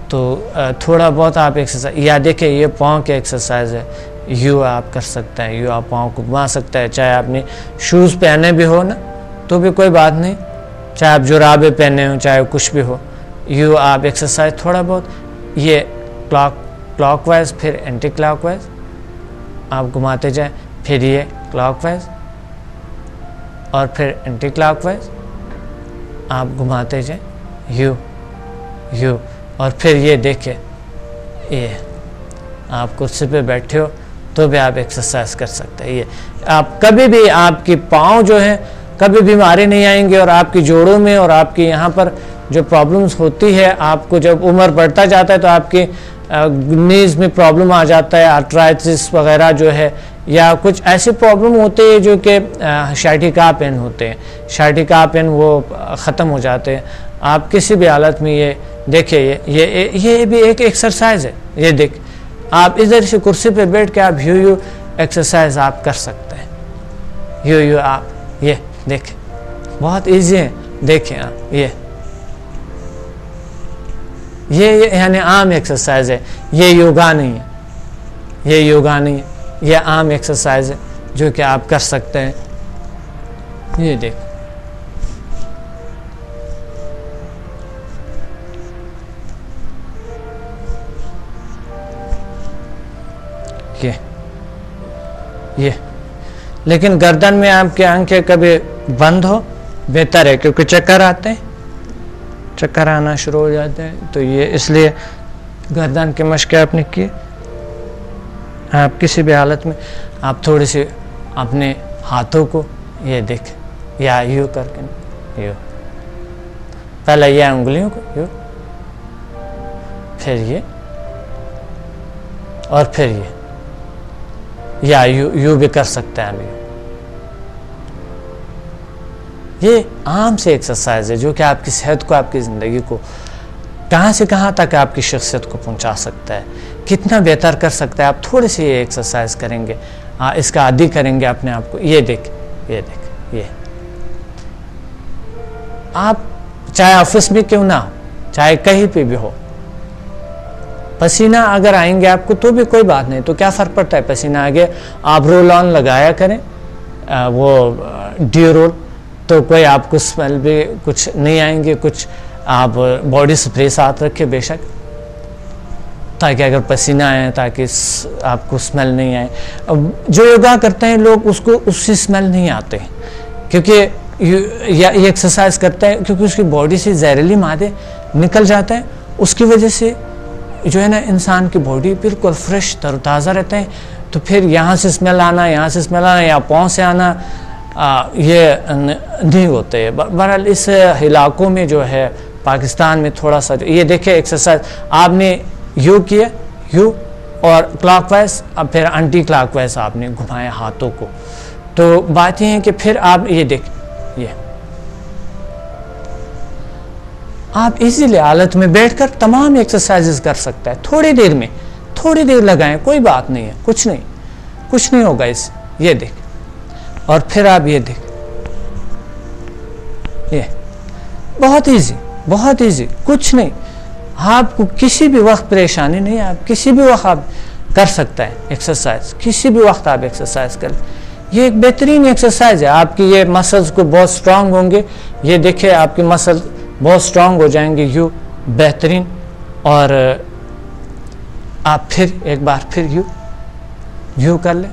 تو تھوڑا بہت آپ ایکسرسائز یا دیکھیں یہ پاؤں کی ایکسرسائز ہے یوں آپ کر سکتے ہیں. یوں آپ پاؤں کو گھما سکتے ہیں چاہے آپ نے شوز پہنے بھی ہو نا تو بھی کوئی بات نہیں. چاہے آپ جرابیں پہنے ہوں چاہے کچھ بھی ہو یوں آپ ایکسرسائز تھوڑا بہت یہ کلاک وائز پھر اینٹی کلاک وائز آپ گھماتے جائیں پھر یہ کلاک وائز اور پھر اینٹی کلاک وائز آپ گھماتے جائیں یوں اور پھر یہ دیکھیں یہ آپ کرسی پہ بیٹھے ہو تو بھی آپ ایکسرسائز کر سکتے ہیں. یہ آپ کبھی بھی آپ کی پاؤں جو ہیں کبھی بیماری نہیں آئیں گے اور آپ کی جوڑوں میں اور آپ کی یہاں پر جو پرابلمز ہوتی ہے آپ کو جب عمر بڑھتا جاتا ہے تو آپ کی نیز میں پرابلم آ جاتا ہے آرترائٹس وغیرہ جو ہے یا کچھ ایسی پرابلم ہوتے ہیں جو کہ شائٹیکا پین ہوتے ہیں. شائٹیکا پین وہ ختم ہو جاتے ہیں. آپ کسی بھی حالت میں یہ دیکھیں یہ بھی ایک ایکسرسائز ہے. یہ دیکھ آپ ادھر سے کرسی پہ بیٹھ کے آپ یوں ایکسرسائز آپ کر سکتے ہیں یوں آپ یہ دیکھیں بہت ایزی ہے. دیکھیں آپ یہ یعنی عام ایکسرسائز ہے. یہ یوگا نہیں ہے یہ عام ایکسرسائز ہے جو کہ آپ کر سکتے ہیں. یہ دیکھ یہ لیکن گردن میں آپ کی آنکھیں کبھی بند ہو بہتر ہے کیونکہ چکر آتے ہیں چکر آنا شروع ہو جاتے ہیں تو یہ اس لیے گردن کی مشق آپ نے کی. آپ کسی بھی حالت میں آپ تھوڑی سی اپنے ہاتھوں کو یہ دیکھ یا یوں کر کے یوں پہلے یہ انگلیوں کو یوں پھر یہ اور پھر یہ یا یوں بھی کر سکتے ہیں. ابھی یہ عام سے ایکسرسائز ہے جو کہ آپ کی صحت کو آپ کی زندگی کو کہاں سے کہاں تک آپ کی شخصیت کو پہنچا سکتا ہے کتنا بہتر کر سکتا ہے. آپ تھوڑی سی یہ ایکسرسائز کریں گے اس کا عادی کریں گے اپنے آپ کو. یہ دیکھ یہ آپ چاہے آفس میں کیوں نہ ہو چاہے کہیں پہ بھی ہو پسینہ اگر آئیں گے آپ کو تو بھی کوئی بات نہیں. تو کیا فرق پڑتا ہے پسینہ آگے آپ رول آن لگایا کریں وہ ڈیو رول تو کوئی آپ کو اسمیل بھی کچھ نہیں آئیں گے. کچھ آپ باڈی سپرے ساتھ رکھے بے شک تاکہ اگر پسینہ آئے تاکہ آپ کو اسمیل نہیں آئے. جو یوگا کرتے ہیں لوگ اس کو اس سے اسمیل نہیں آتے کیونکہ یہ ایکسرسائز کرتے ہیں کیونکہ اس کی باڈی سے زہریلی مادے نکل جاتے ہیں. اس کی وجہ سے جو ہے نا انسان کی باڈی بالکل فریش تر و تازہ رہتے ہیں. تو پھر یہاں سے اسمیل آنا یا پاؤں سے آنا یہ نہیں ہوتے. بہرحال اس علاقوں میں جو ہے پاکستان میں تھوڑا سا یہ دیکھیں ایکسرسائز آپ نے یوں کیا یوں اور کلاک وائز اب پھر اینٹی کلاک وائز آپ نے گھمایا ہاتھوں کو. تو بات یہ ہے کہ پھر آپ یہ دیکھ یہ آپ ایزیلی حالت میں بیٹھ کر تمام ایکسرسائزز کر سکتا ہے. تھوڑی دیر لگائیں کوئی بات نہیں ہے کچھ نہیں ہوگا اس. یہ دیکھ اور پھر آپ یہ دیکھ یہ بہت ایزی کچھ نہیں. آپ کو کسی بھی وقت پریشانی نہیں. آپ کسی بھی وقت آپ کر سکتا ہے ایکسرسائز. کسی بھی وقت آپ ایکسرسائز کر یہ ایک بہترین ایکسرسائز ہے. آپ کی یہ مسلز کو بہت سٹرونگ ہوں گے. یہ دیکھیں آپ کی مسل بہت سٹرونگ ہو جائیں گے یوں بہترین. اور آپ پھر ایک بار پھر یوں کر لیں.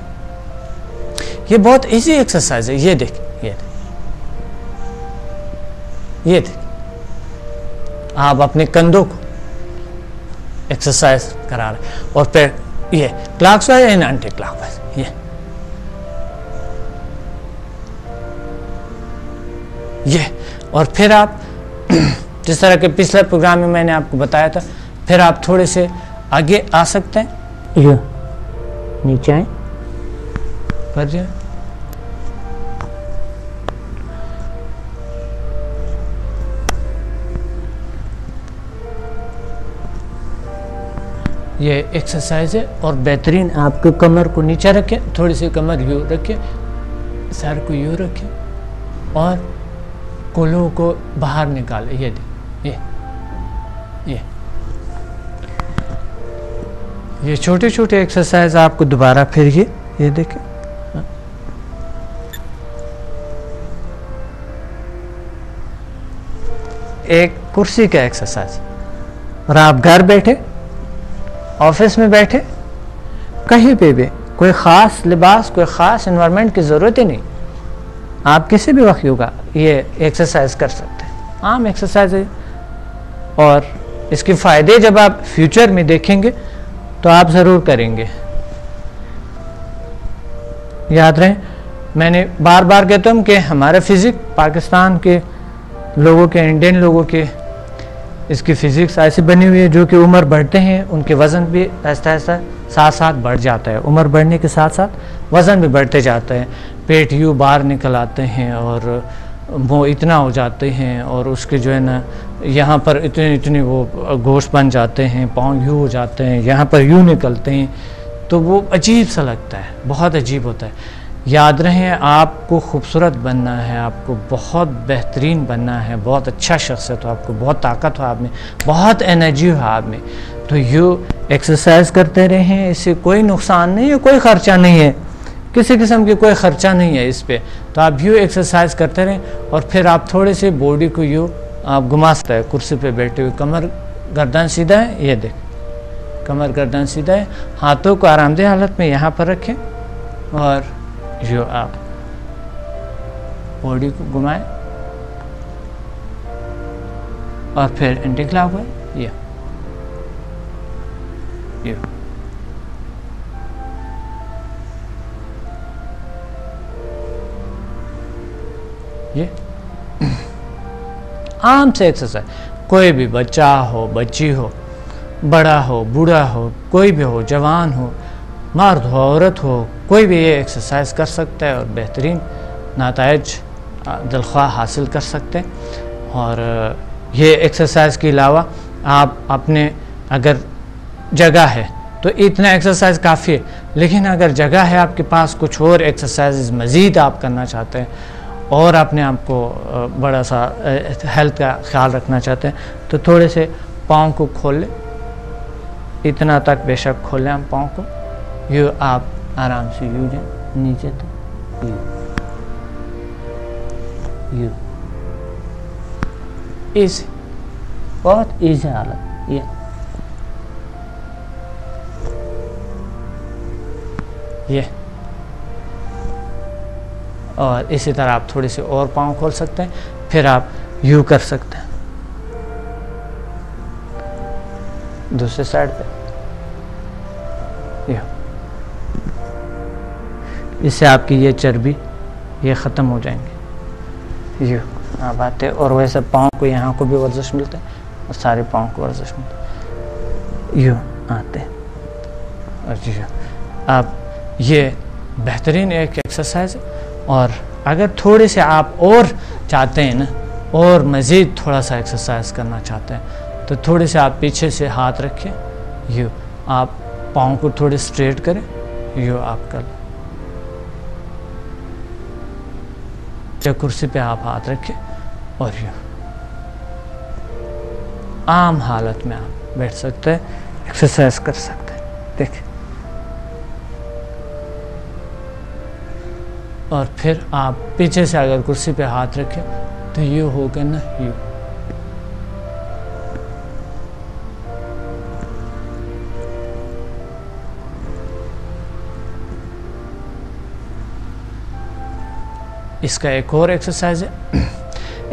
یہ بہت ایزی ایکسرسائز ہے. یہ دیکھ آپ اپنے کندھوں کو ایکسرسائز کرا رہے ہیں. اور پھر یہ clockwise and anticlockwise. یہ اور پھر آپ جس طرح کہ پچھلے پروگرام میں میں نے آپ کو بتایا تھا, پھر آپ تھوڑے سے آگے آ سکتے ہیں. یہ نیچے آئیں, پر جائیں. یہ ایکسرسائز ہے اور بہترین. آپ کے کمر کو نیچے رکھیں, تھوڑی سی کمر یوں رکھیں, سر کو یوں رکھیں اور کولوں کو باہر نکالیں. یہ یہ چھوٹے چھوٹے ایکسرسائز آپ کو دوبارہ پھر یہ دیکھیں. ایک کرسی کا ایکسرسائز. اور آپ گھر بیٹھے, آفس میں بیٹھے, کہیں پہ بھی کوئی خاص لباس, کوئی خاص انوائرمنٹ کی ضرورت ہی نہیں. آپ کسی بھی وقت یوگا یہ ایکسرسائز کر سکتے ہیں. عام ایکسرسائز ہے اور اس کے فائدے جب آپ فیوچر میں دیکھیں گے تو آپ ضرور کریں گے. یاد رہیں, میں نے بار بار کہتا ہوں کہ ہمارا فزک پاکستان کے لوگوں کے, انڈین لوگوں کے, اس کی فزکس ایسی بنی ہوئی ہے جو کہ عمر بڑھتے ہیں ان کے وزن بھی آہستہ آہستہ ساتھ ساتھ بڑھ جاتا ہے. عمر بڑھنے کے ساتھ ساتھ وزن بھی بڑھتے جاتا ہے. پیٹ یوں باہر نکل آتے ہیں اور وہ اتنا ہو جاتے ہیں اور اس کے جو ہے نا یہاں پر اتنے وہ گوشت بن جاتے ہیں, پاؤں یوں ہو جاتے ہیں, یہاں پر یوں نکلتے ہیں, تو وہ عجیب سا لگتا ہے, بہت عجیب ہوتا ہے. یاد رہیں, آپ کو خوبصورت بننا ہے, آپ کو بہت بہترین بننا ہے, بہت اچھا شخصیت ہو آپ کو, بہت طاقت ہو آپ میں, بہت انرجی ہو آپ میں, تو یوں ایکسرسائز کرتے رہیں. اس سے کوئی نقصان نہیں ہے, کوئی خرچہ نہیں ہے, کسی قسم کی کوئی خرچہ نہیں ہے اس پہ. تو آپ یوں ایکسرسائز کرتے رہیں اور پھر آپ تھوڑے سے باڈی کو یوں آپ گھما سکتے ہیں. کرسی پہ بیٹھے ہوئے کمر گردن سیدھا ہے, یہ دیکھ کمر گردن سیدھا ہے, ہاتھوں کو آرام دہ حالت میں یہاں پر رکھیں اور یوں آپ باڈی کو گھمائیں اور پھر اینٹی کلاک وائز. یہ عام سے ایکسرسائز. کوئی بھی بچہ ہو, بچی ہو, بڑا ہو, بوڑھا ہو, کوئی بھی ہو, جوان ہو, مرد ہو, عورت ہو, کوئی بھی یہ ایکسرسائز کر سکتا ہے اور بہترین نتائج دلخواہ حاصل کر سکتے ہیں. اور یہ ایکسرسائز کے علاوہ آپ اپنے اگر جگہ ہے تو اتنا ایکسرسائز کافی ہے, لیکن اگر جگہ ہے آپ کے پاس, کچھ اور ایکسرسائز مزید آپ کرنا چاہتے ہیں اور اپنے آپ کو بڑا سا ہیلتھ کا خیال رکھنا چاہتے ہیں, تو تھوڑے سے پاؤں کو کھول لیں, اتنا تک بے شک کھول لیں ہم پاؤں کو. یوں آپ آرام سے یوں جائیں نیچے تک, یوں ایزی, بہت ایزی حالت. یہ اور اسی طرح آپ تھوڑی سی اور پاؤں کھول سکتے ہیں, پھر آپ یوں کر سکتے ہیں دوسرے سائڈ پہ. اس سے آپ کی یہ چربی یہ ختم ہو جائیں گے. یوں آپ آتے اور ویسے پاؤں کو یہاں کو بھی ورزش ملتا ہے اور سارے پاؤں کو ورزش ملتا ہے. یوں آتے اور یوں آپ, یہ بہترین ایک ایکسرسائز ہے. اور اگر تھوڑے سے آپ اور چاہتے ہیں نا, اور مزید تھوڑا سا ایکسرسائز کرنا چاہتے ہیں, تو تھوڑے سے آپ پیچھے سے ہاتھ رکھیں, یوں آپ پاؤں کو تھوڑے اسٹریٹ کریں, یوں آپ کر لیں. کرسی پہ آپ ہاتھ رکھیں اور یوں عام حالت میں آپ بیٹھ سکتے ہیں, ایکسرسائز کر سکتے ہیں. دیکھیں, اور پھر آپ پیچھے سے اگر کرسی پہ ہاتھ رکھیں تو یوں ہو کے نا یوں, اس کا ایک اور ایکسرسائز ہے،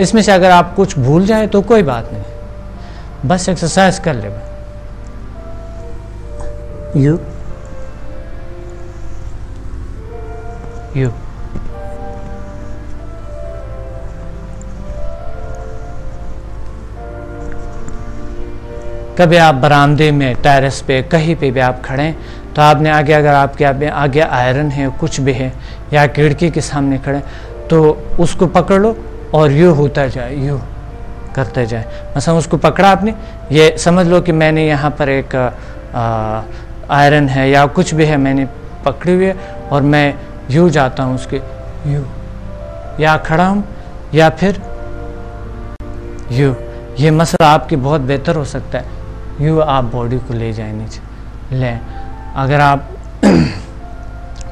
اس میں سے اگر آپ کچھ بھول جائیں تو کوئی بات نہیں، بس ایکسرسائز کر لے. یو یو کبھی آپ برآمدے میں، ٹیرس پہ، کہیں پہ بھی آپ کھڑے ہیں تو آپ نے آگے، اگر آپ کے آگے آئرن ہے، کچھ بھی ہے، یا کھڑکی کے سامنے کھڑے تو اس کو پکڑ لو اور یوں ہوتا جائے، یوں کرتے جائے. مثلا اس کو پکڑا آپ نے، یہ سمجھ لو کہ میں نے یہاں پر ایک آئرن ہے یا کچھ بھی ہے میں نے پکڑی ہوئی ہے اور میں یوں جاتا ہوں اس کے، یوں، یا کھڑا ہوں یا پھر یوں. یہ مسئلہ آپ کی بہت بہتر ہو سکتا ہے. یوں آپ باڈی کو لے جائیں نیچے لیں. اگر آپ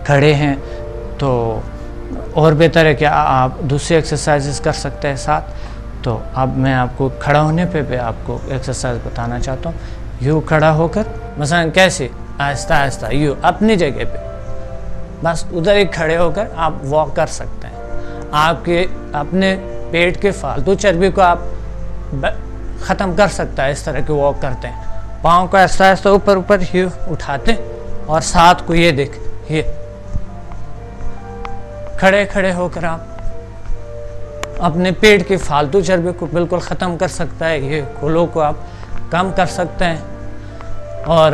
کھڑے ہیں تو اور بہتر ہے کہ آپ دوسری ایکسرسائزز کر سکتے ہیں ساتھ. تو اب میں آپ کو کھڑا ہونے پہ بھی آپ کو ایکسرسائز بتانا چاہتا ہوں. یوں کھڑا ہو کر مثلا کیسے آہستہ آہستہ یوں اپنی جگہ پہ بس ادھر ہی کھڑے ہو کر آپ واک کر سکتے ہیں. آپ کے اپنے پیٹ کے فالتو چربی کو آپ ختم کر سکتا ہے اس طرح کے واک کرتے ہیں. پاؤں کو آہستہ آہستہ اوپر اوپر یوں اٹھاتے اور ساتھ کو یہ دیکھ، یہ کھڑے کھڑے ہو کر آپ اپنے پیٹ کی فالتو چربی کو بالکل ختم کر سکتا ہے. یہ کھلوں کو آپ کم کر سکتے ہیں اور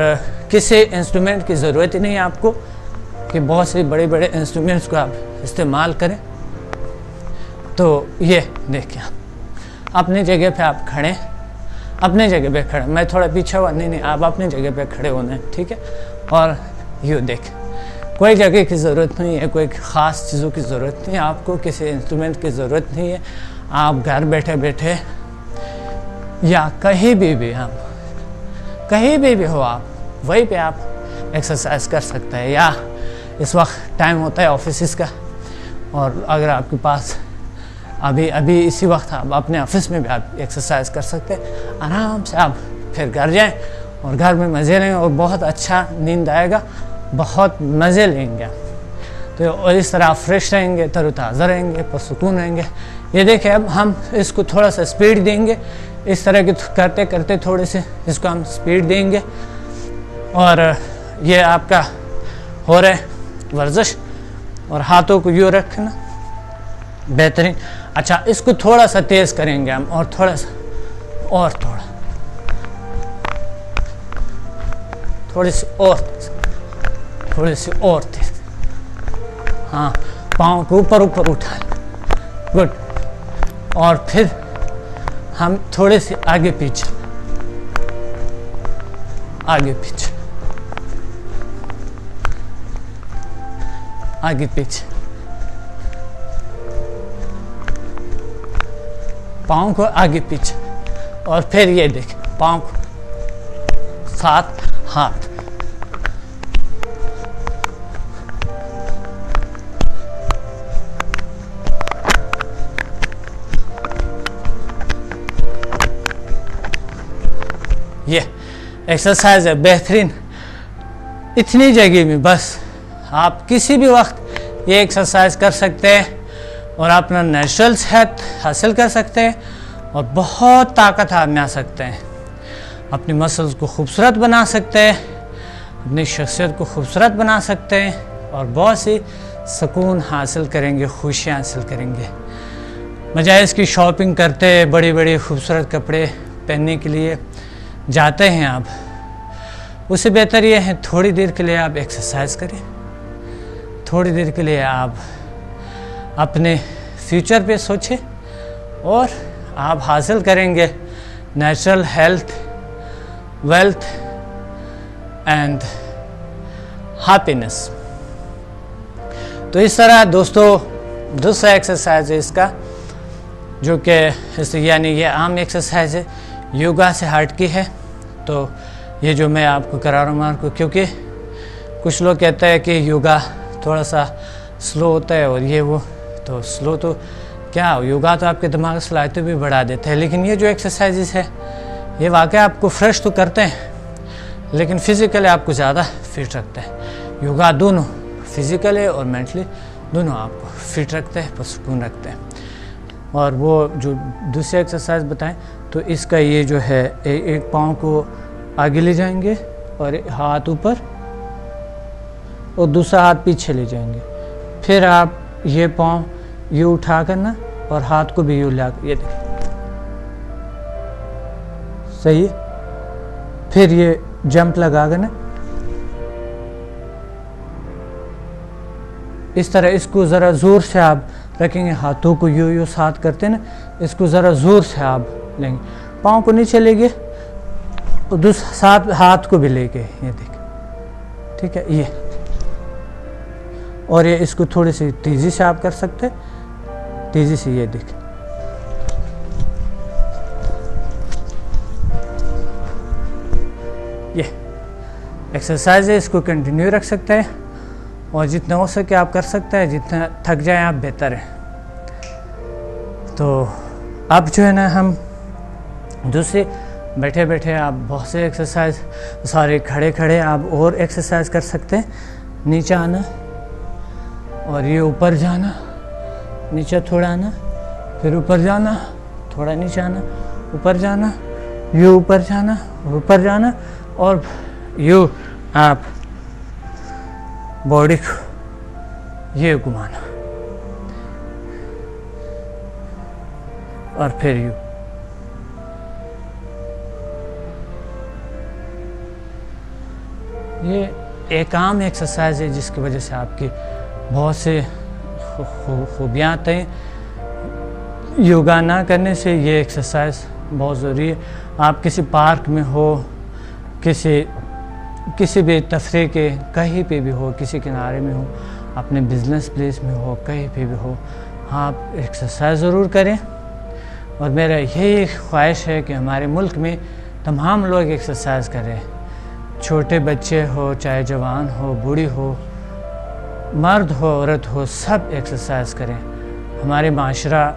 کسی انسٹرومنٹ کی ضرورت ہی نہیں ہے آپ کو کہ بہت سے بڑے بڑے انسٹرومنٹس کو آپ استعمال کریں. تو یہ دیکھیں آپ اپنی جگہ پہ آپ کھڑے، اپنے جگہ پہ کھڑے، میں تھوڑا پیچھے ہوا، نہیں آپ اپنی جگہ پہ کھڑے ہونے، ٹھیک ہے. اور یوں دیکھیں، کوئی جگہ کی ضرورت نہیں ہے، کوئی خاص چیزوں کی ضرورت نہیں ہے آپ کو، کسی انسٹرومنٹ کی ضرورت نہیں ہے. آپ گھر بیٹھے بیٹھے یا کہیں بھی آپ کہیں بھی ہو آپ وہیں پہ آپ ایکسرسائز کر سکتے ہیں. یا اس وقت ٹائم ہوتا ہے آفیسز کا اور اگر آپ کے پاس ابھی اسی وقت آپ اپنے آفس میں بھی آپ ایکسرسائز کر سکتے ہیں. آرام سے آپ پھر گھر جائیں اور گھر میں مزے لیں اور بہت اچھا نیند آئے گا، بہت مزے لیں گے. تو اور اس طرح آپ فریش رہیں گے، تر و تازہ رہیں گے، پرسکون رہیں گے. یہ دیکھیں اب ہم اس کو تھوڑا سا سپیڈ دیں گے، اس طرح کے کرتے کرتے تھوڑے سے اس کو ہم سپیڈ دیں گے. اور یہ آپ کا ہو رہا ہے ورزش. اور ہاتھوں کو یوں رکھنا، بہترین. اچھا اس کو تھوڑا سا تیز کریں گے ہم، اور تھوڑا سا اور تھوڑی سی اور تیز. ہاں پاؤں کو اوپر اٹھا لیں، گڈ. اور پھر ہم تھوڑے سے آگے پیچھے آگے پیچھے پاؤں کو آگے پیچھے. اور پھر یہ دیکھ، پاؤں کو ساتھ ہاتھ. یہ ایکسرسائز ہے بہترین. اتنی جگہ میں بس آپ کسی بھی وقت یہ ایکسرسائز کر سکتے ہیں اور اپنا نیچرل صحت حاصل کر سکتے ہیں اور بہت طاقت آ سکتے ہیں. اپنی مسلز کو خوبصورت بنا سکتے ہیں، اپنی شخصیت کو خوبصورت بنا سکتے ہیں اور بہت سی سکون حاصل کریں گے، خوشیاں حاصل کریں گے. بجائے اس کی شاپنگ کرتے بڑی بڑی خوبصورت کپڑے پہننے کے لیے جاتے ہیں آپ، اس سے بہتر یہ ہے تھوڑی دیر کے لیے آپ ایکسرسائز کریں. تھوڑی دیر کے لیے آپ اپنے فیوچر پہ سوچیں اور آپ حاصل کریں گے natural health, wealth and happiness. تو اس طرح دوستو دوسرا ایکسرسائز ہے اس کا، جو کہ یعنی یہ عام ایکسرسائز ہے، یوگا سے ہٹ کی ہے. تو یہ جو میں آپ کو کرا رہا ہوں آپ کو، کیونکہ کچھ لوگ کہتے ہیں کہ یوگا تھوڑا سا سلو ہوتا ہے اور یہ وہ، تو سلو تو کیا، یوگا تو آپ کے دماغ صلاحیتیں بھی بڑھا دیتے ہیں. لیکن یہ جو ایکسرسائزز ہے یہ واقعی آپ کو فریش تو کرتے ہیں لیکن فزیکلی آپ کو زیادہ فٹ رکھتا ہے. یوگا دونوں فزیکلی اور مینٹلی دونوں آپ کو فٹ رکھتے ہیں، پرسکون رکھتے ہیں۔ اور وہ جو دوسری ایکسرسائز بتائیں تو اس کا یہ جو ہے ایک پاؤں کو آگے لے جائیں گے اور ہاتھ اوپر اور دوسرا ہاتھ پیچھے لے جائیں گے، پھر آپ یہ پاؤں یوں اٹھا کرنا اور ہاتھ کو بھی یوں لا کر، یہ دیکھیں صحیح ہے، پھر یہ جمپ لگا کر نا اس طرح اس کو ذرا زور سے آپ رکھیں گے، ہاتھوں کو یوں یوں ساتھ کرتے نا، اس کو ذرا زور سے آپ لیں گے، پاؤں کو نیچے لے گے اور دوسرا ساتھ ہاتھ کو بھی لے کے، یہ دیکھیں ٹھیک ہے یہ، اور یہ اس کو تھوڑی سی تیزی سے آپ کر سکتے، تیزی سے یہ دیکھیں، یہ ایکسرسائز ہے، اس کو کنٹینیو رکھ سکتے ہیں اور جتنا ہو سکے آپ کر سکتے ہیں، جتنا تھک جائیں آپ بہتر ہے۔ تو اب جو ہے نا ہم دوسرے بیٹھے بیٹھے آپ بہت سے ایکسرسائز، سارے کھڑے کھڑے آپ اور ایکسرسائز کر سکتے ہیں، نیچے آنا اور یہ اوپر جانا، نیچے تھوڑا آنا، پھر اوپر جانا، تھوڑا نیچے آنا، اوپر جانا، یہ اوپر جانا، اوپر جانا، اور یوں آپ باڈی کو یہ گھمانا اور پھر یوں، یہ ایک عام ایکسرسائز ہے جس کی وجہ سے آپ کی بہت سے خوبیاں آتے ہیں۔ یوگا نہ کرنے سے یہ ایکسرسائز بہت ضروری ہے۔ آپ کسی پارک میں ہو، کسی بھی تفریح کے کہیں پہ بھی ہو، کسی کنارے میں ہو، اپنے بزنس پلیس میں ہو، کہیں پہ بھی ہو، آپ ایکسرسائز ضرور کریں۔ اور میرا یہی خواہش ہے کہ ہمارے ملک میں تمام لوگ ایکسرسائز کریں، چھوٹے بچے ہو، چاہے جوان ہو، بوڑھی ہو، مرد ہو، عورت ہو، سب ایکسرسائز کریں۔ ہمارے معاشرہ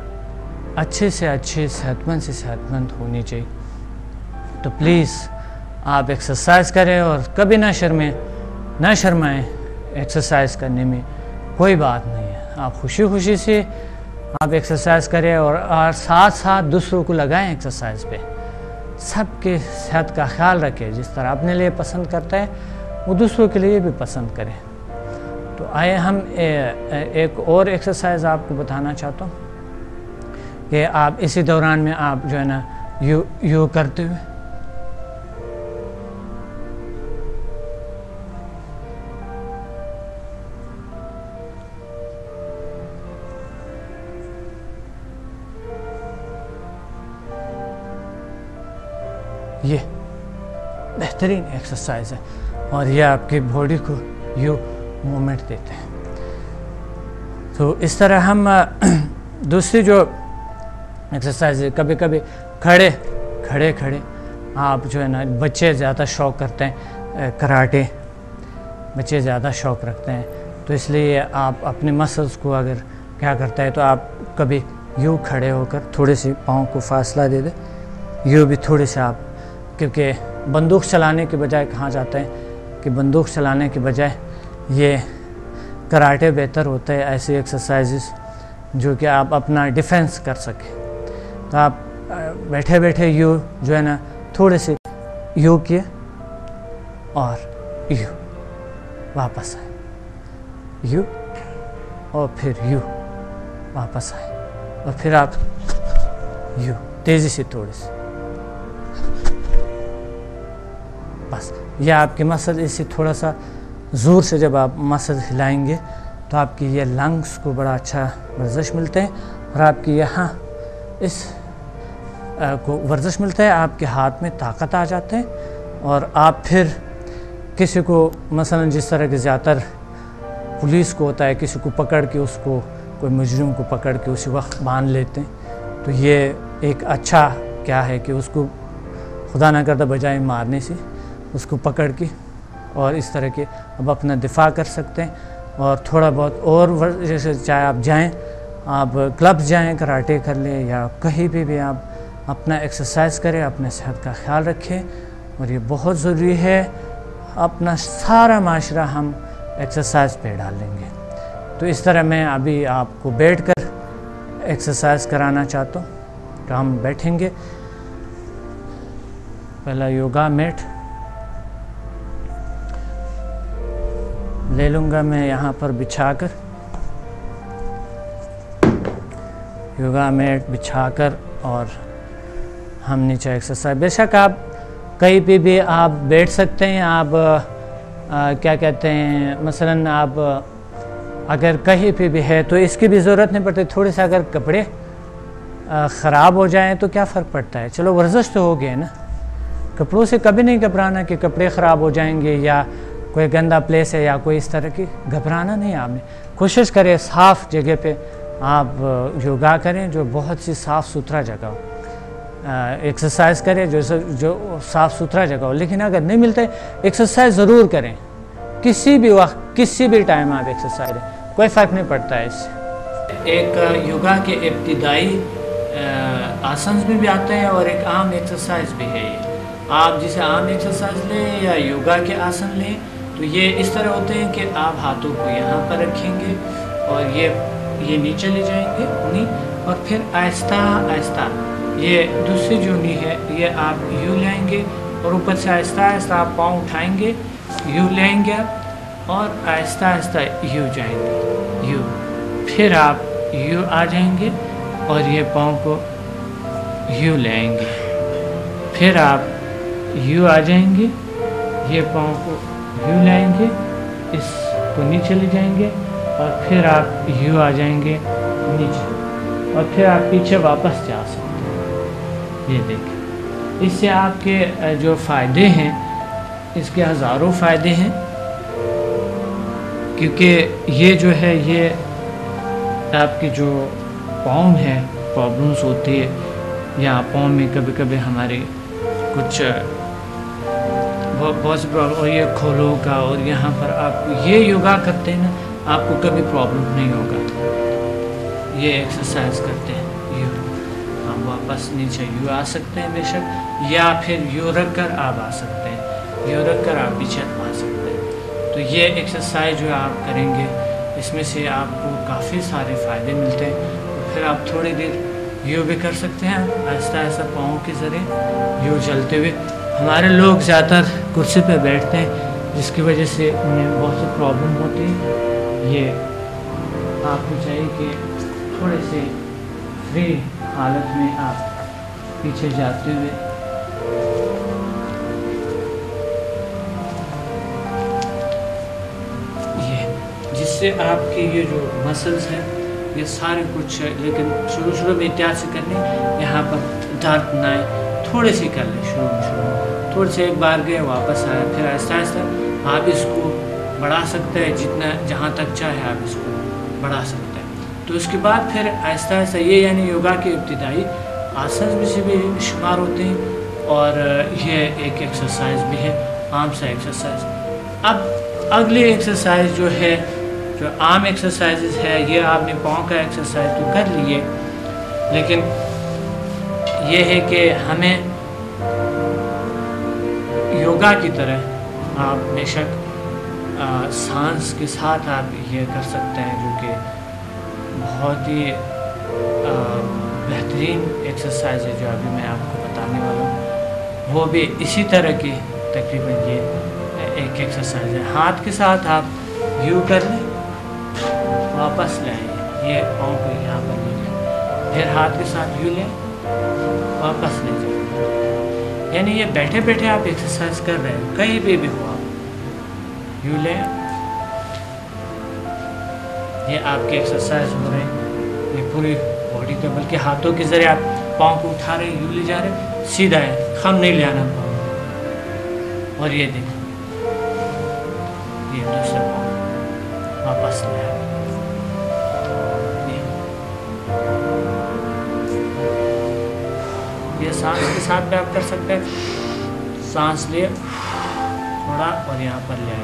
اچھے سے اچھے، صحت مند سے صحت مند ہونی چاہیے۔ تو پلیز آپ ایکسرسائز کریں اور کبھی نہ شرمائیں ایکسرسائز کرنے میں، کوئی بات نہیں ہے، آپ خوشی سے آپ ایکسرسائز کریں اور ساتھ ساتھ دوسروں کو لگائیں ایکسرسائز پہ، سب کے صحت کا خیال رکھیں، جس طرح اپنے لیے پسند کرتا ہے وہ دوسروں کے لیے بھی پسند کریں۔ تو آئے ہم ایک اور ایکسرسائز آپ کو بتانا چاہتا ہوں کہ آپ اسی دوران میں آپ جو ہے نا یوں کرتے ہوئے یہ بہترین ایکسرسائز ہے اور یہ آپ کی باڈی کو یوں مومنٹ دیتے ہیں۔ تو اس طرح ہم دوسری جو ایکسرسائز ہے، کبھی کبھی کھڑے آپ جو ہے نا، بچے زیادہ شوق کرتے ہیں کراٹے، بچے زیادہ شوق رکھتے ہیں، تو اس لیے آپ اپنے مسلز کو اگر کیا کرتا ہے تو آپ کبھی یوں کھڑے ہو کر تھوڑے سی پاؤں کو فاصلہ دے دیں، یوں بھی تھوڑے سے آپ، کیونکہ بندوق چلانے کے بجائے کہا جاتا ہے کہ بندوق چلانے کے بجائے یہ کراٹے بہتر ہوتا ہے، ایسی ایکسرسائزز جو کہ آپ اپنا ڈیفینس کر سکیں۔ تو آپ بیٹھے بیٹھے یوں جو ہے نا تھوڑے سے یوں کیے اور یوں واپس آئے، یوں اور پھر یوں واپس آئے، اور پھر آپ یوں تیزی سے تھوڑے سے، بس یہ آپ کے مسل اس سے تھوڑا سا زور سے جب آپ مسل ہلائیں گے تو آپ کی یہ لنگس کو بڑا اچھا ورزش ملتے ہیں، اور آپ کی یہاں اس کو ورزش ملتا ہے، آپ کے ہاتھ میں طاقت آ جاتے ہیں، اور آپ پھر کسی کو مثلا جس طرح کہ زیادہ تر پولیس کو ہوتا ہے، کسی کو پکڑ کے اس کو، کوئی مجرم کو پکڑ کے اسی وقت باندھ لیتے ہیں، تو یہ ایک اچھا کیا ہے کہ اس کو خدا نہ کرتا بجائے مارنے سے اس کو پکڑ کے اور اس طرح کے اب اپنا دفاع کر سکتے ہیں۔ اور تھوڑا بہت اور جیسے چاہے آپ جائیں، آپ کلبز جائیں، کراٹے کر لیں، یا کہیں بھی آپ اپنا ایکسرسائز کریں، اپنے صحت کا خیال رکھیں، اور یہ بہت ضروری ہے۔ اپنا سارا معاشرہ ہم ایکسرسائز پہ ڈال لیں گے، تو اس طرح میں ابھی آپ کو بیٹھ کر ایکسرسائز کرانا چاہتا ہوں. تو ہم بیٹھیں گے. پہلا یوگا میٹ لے لوں گا میں یہاں پر بچھا کر. یوگا میٹ بچھا کر اور ہم نیچے ایکسرسائز. بے شک آپ کہیں پہ بھی آپ بیٹھ سکتے ہیں. آپ کیا کہتے ہیں، مثلاً آپ اگر کہیں پہ بھی ہے تو اس کی بھی ضرورت نہیں پڑتی. تھوڑے سے اگر کپڑے خراب ہو جائیں تو کیا فرق پڑتا ہے، چلو ورزش تو ہو گیا نا. کپڑوں سے کبھی نہیں گھبرانا کہ کپڑے خراب ہو جائیں گے یا کوئی گندا پلیس ہے یا کوئی اس طرح کی. گھبرانا نہیں. آپ نے کوشش کرے صاف جگہ پہ آپ یوگا کریں، جو بہت سی صاف ستھرا جگہ ہو. ایکسرسائز کریں جو صاف ستھرا جگہ ہو. لیکن اگر نہیں ملتے ایکسرسائز ضرور کریں، کسی بھی وقت کسی بھی ٹائم آپ ایکسرسائز کریں، کوئی فرق نہیں پڑتا ہے اس سے. ایک یوگا کے ابتدائی آسنز میں بھی آتے ہیں اور ایک عام ایکسرسائز بھی ہے. یہ آپ جسے عام ایکسرسائز لیں یا یوگا کے آسن لیں تو یہ اس طرح ہوتے ہیں کہ آپ ہاتھوں کو یہاں پر رکھیں گے اور یہ نیچے لے جائیں گے نی، اور پھر آہستہ آہستہ یہ دوسری جو نی ہے یہ آپ یوں لائیں گے اور اوپر سے آہستہ آہستہ آپ پاؤں اٹھائیں گے، یوں لائیں گے آپ اور آہستہ آہستہ یوں جائیں گے یوں. پھر آپ یوں آ جائیں گے اور یہ پاؤں کو یوں لائیں گے. پھر آپ یوں آ جائیں گے، یہ پاؤں کو یوں لائیں گے، اس کو نیچے لے جائیں گے اور پھر آپ یوں آ جائیں گے نیچے اور پھر آپ پیچھے واپس جا سکتے ہیں. یہ دیکھیں، اس سے آپ کے جو فائدے ہیں اس کے ہزاروں فائدے ہیں، کیونکہ یہ جو ہے یہ آپ کی جو پاؤں ہے پرابلمس ہوتی ہے یا پاؤں میں کبھی کبھی ہمارے کچھ بہت سی پرابلم، اور یہ کھولوں کا، اور یہاں پر آپ یہ یوگا کرتے ہیں نا آپ کو کبھی پرابلم نہیں ہوگا. یہ ایکسرسائز کرتے ہیں یوں ہم واپس نیچے یوں آ سکتے ہیں بے شک، یا پھر یوں رکھ کر آپ آ سکتے ہیں، یوں رکھ کر آپ پیچھے آ سکتے ہیں. تو یہ ایکسرسائز جو آپ کریں گے اس میں سے آپ کو کافی سارے فائدے ملتے ہیں. پھر آپ تھوڑی دیر یوں بھی کر سکتے ہیں آہستہ آہستہ پاؤں کے ذریعے یوں چلتے ہوئے. ہمارے لوگ زیادہ تر کرسی پہ بیٹھتے ہیں جس کی وجہ سے انہیں بہت سی پرابلم ہوتی ہے. یہ آپ کو چاہیے کہ تھوڑے سے فری حالت میں آپ پیچھے جاتے ہوئے جس سے آپ کی یہ جو مسلز ہیں یہ سارے کچھ، لیکن شروع میں احتیاط سے کرنے، یہاں پر درد نہ آئے. تھوڑے سی کر لیں شروع میں تھوڑے سے، ایک بار گئے واپس آئے، پھر آہستہ آہستہ آپ اس کو بڑھا سکتے ہیں جتنا، جہاں تک چاہے آپ اس کو بڑھا سکتے ہیں. تو اس کے بعد پھر آہستہ آہستہ یہ یعنی یوگا کے ابتدائی آسنز میں سے بھی شمار ہوتے ہیں اور یہ ایک ایکسرسائز بھی ہے، عام سا ایکسرسائز. اب اگلی ایکسرسائز جو ہے، جو عام ایکسرسائزز ہے، یہ آپ نے پاؤں کا ایکسرسائز تو کر لیے، لیکن یہ ہے کہ ہمیں یوگا کی طرح آپ بے شک سانس کے ساتھ آپ یہ کر سکتے ہیں، جو کہ بہت ہی بہترین ایکسرسائز ہے جو ابھی میں آپ کو بتانے والا ہوں. وہ بھی اسی طرح کی تقریباً یہ ایک ایکسرسائز ہے. ہاتھ کے ساتھ آپ یوں کر لیں، واپس لائیں، یہ پاؤں کو یہاں پر لے جائیں، پھر ہاتھ کے ساتھ یوں لیں، واپس لے جائیں. یعنی یہ بیٹھے بیٹھے آپ ایکسرسائز کر رہے ہیں، کہیں بھی ہو آپ یوں لیں، یہ آپ کے ایکسرسائز ہو رہے ہیں، یہ پوری باڈی کا، بلکہ ہاتھوں کے ذریعے آپ پاؤں کو اٹھا رہے ہیں، یوں لے جا رہے ہیں، سیدھا ہے، خم نہیں لے آنا پاؤں. اور یہ دیکھیں، یہ دوسرا پاؤں واپس لے آئے. یہ سانس کے ساتھ بھی آپ کر سکتے ہیں. سانس لے تھوڑا اور یہاں پر لے آئے.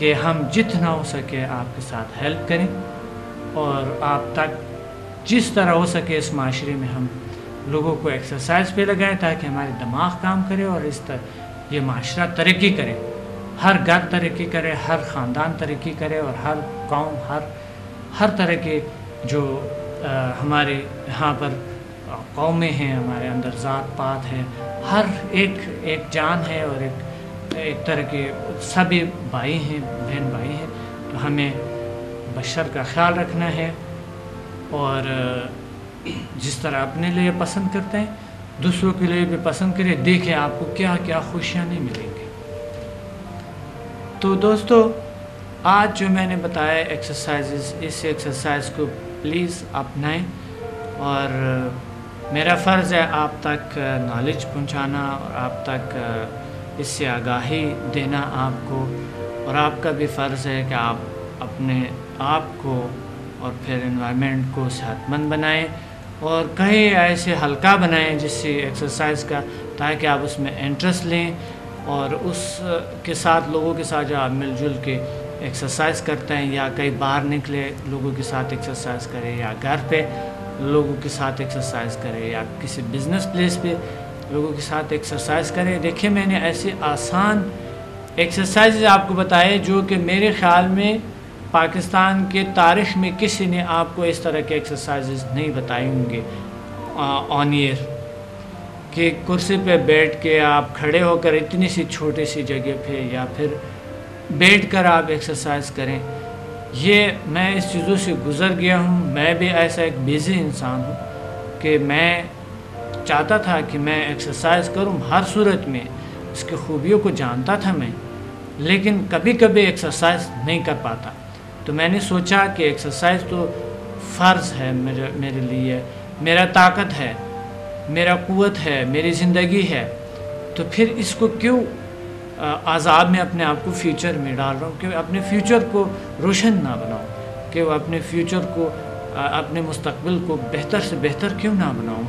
کہ ہم جتنا ہو سکے آپ کے ساتھ ہیلپ کریں اور آپ تک جس طرح ہو سکے اس معاشرے میں ہم لوگوں کو ایکسرسائز پہ لگائیں تاکہ ہمارے دماغ کام کرے اور اس طرح یہ معاشرہ ترقی کرے، ہر گھر ترقی کرے، ہر خاندان ترقی کرے اور ہر قوم ہر طرح کے جو ہمارے یہاں پر قومیں ہیں، ہمارے اندر ذات پات ہے، ہر ایک جان ہے اور ایک طرح کے سبھی بھائی ہیں، بہن بھائی ہیں، تو ہمیں بشر کا خیال رکھنا ہے اور جس طرح اپنے لیے پسند کرتے ہیں دوسروں کے لیے بھی پسند کریں، دیکھیں آپ کو کیا کیا خوشیاں نہیں ملیں گی۔ تو دوستو آج جو میں نے بتایا ایکسرسائزز، اس ایکسرسائز کو پلیز اپنائیں اور میرا فرض ہے آپ تک نالج پہنچانا اور آپ تک اس سے آگاہی دینا آپ کو، اور آپ کا بھی فرض ہے کہ آپ اپنے آپ کو اور پھر انوائرمنٹ کو صحت مند بنائیں اور کہیں ایسے ہلکا بنائیں جس سے ایکسرسائز کا، تاکہ آپ اس میں انٹرسٹ لیں اور اس کے ساتھ لوگوں کے ساتھ جو آپ مل جل کے ایکسرسائز کرتے ہیں یا کہیں باہر نکلے لوگوں کے ساتھ ایکسرسائز کریں یا گھر پہ لوگوں کے ساتھ ایکسرسائز کریں یا کسی بزنس پلیس پہ لوگوں کے ساتھ ایکسرسائز کریں۔ دیکھیں میں نے ایسے آسان ایکسرسائز آپ کو بتائے جو کہ میرے خیال میں پاکستان کے تاریخ میں کسی نے آپ کو اس طرح کے ایکسرسائزز نہیں بتائے ہوں گے آن ایئر، کہ کرسی پہ بیٹھ کے آپ کھڑے ہو کر اتنی سی چھوٹی سی جگہ پہ یا پھر بیٹھ کر آپ ایکسرسائز کریں۔ یہ میں اس چیزوں سے گزر گیا ہوں، میں بھی ایسا ایک بیزی انسان ہوں کہ میں چاہتا تھا کہ میں ایکسرسائز کروں ہر صورت میں، اس کی خوبیوں کو جانتا تھا میں، لیکن کبھی کبھی ایکسرسائز نہیں کر پاتا۔ تو میں نے سوچا کہ ایکسرسائز تو فرض ہے میرے لیے، میرا طاقت ہے، میرا قوت ہے، میری زندگی ہے، تو پھر اس کو کیوں عذاب میں اپنے آپ کو فیوچر میں ڈال رہا ہوں کہ اپنے فیوچر کو روشن نہ بناؤں، کہ وہ اپنے فیوچر کو اپنے مستقبل کو بہتر سے بہتر کیوں نہ بناؤں۔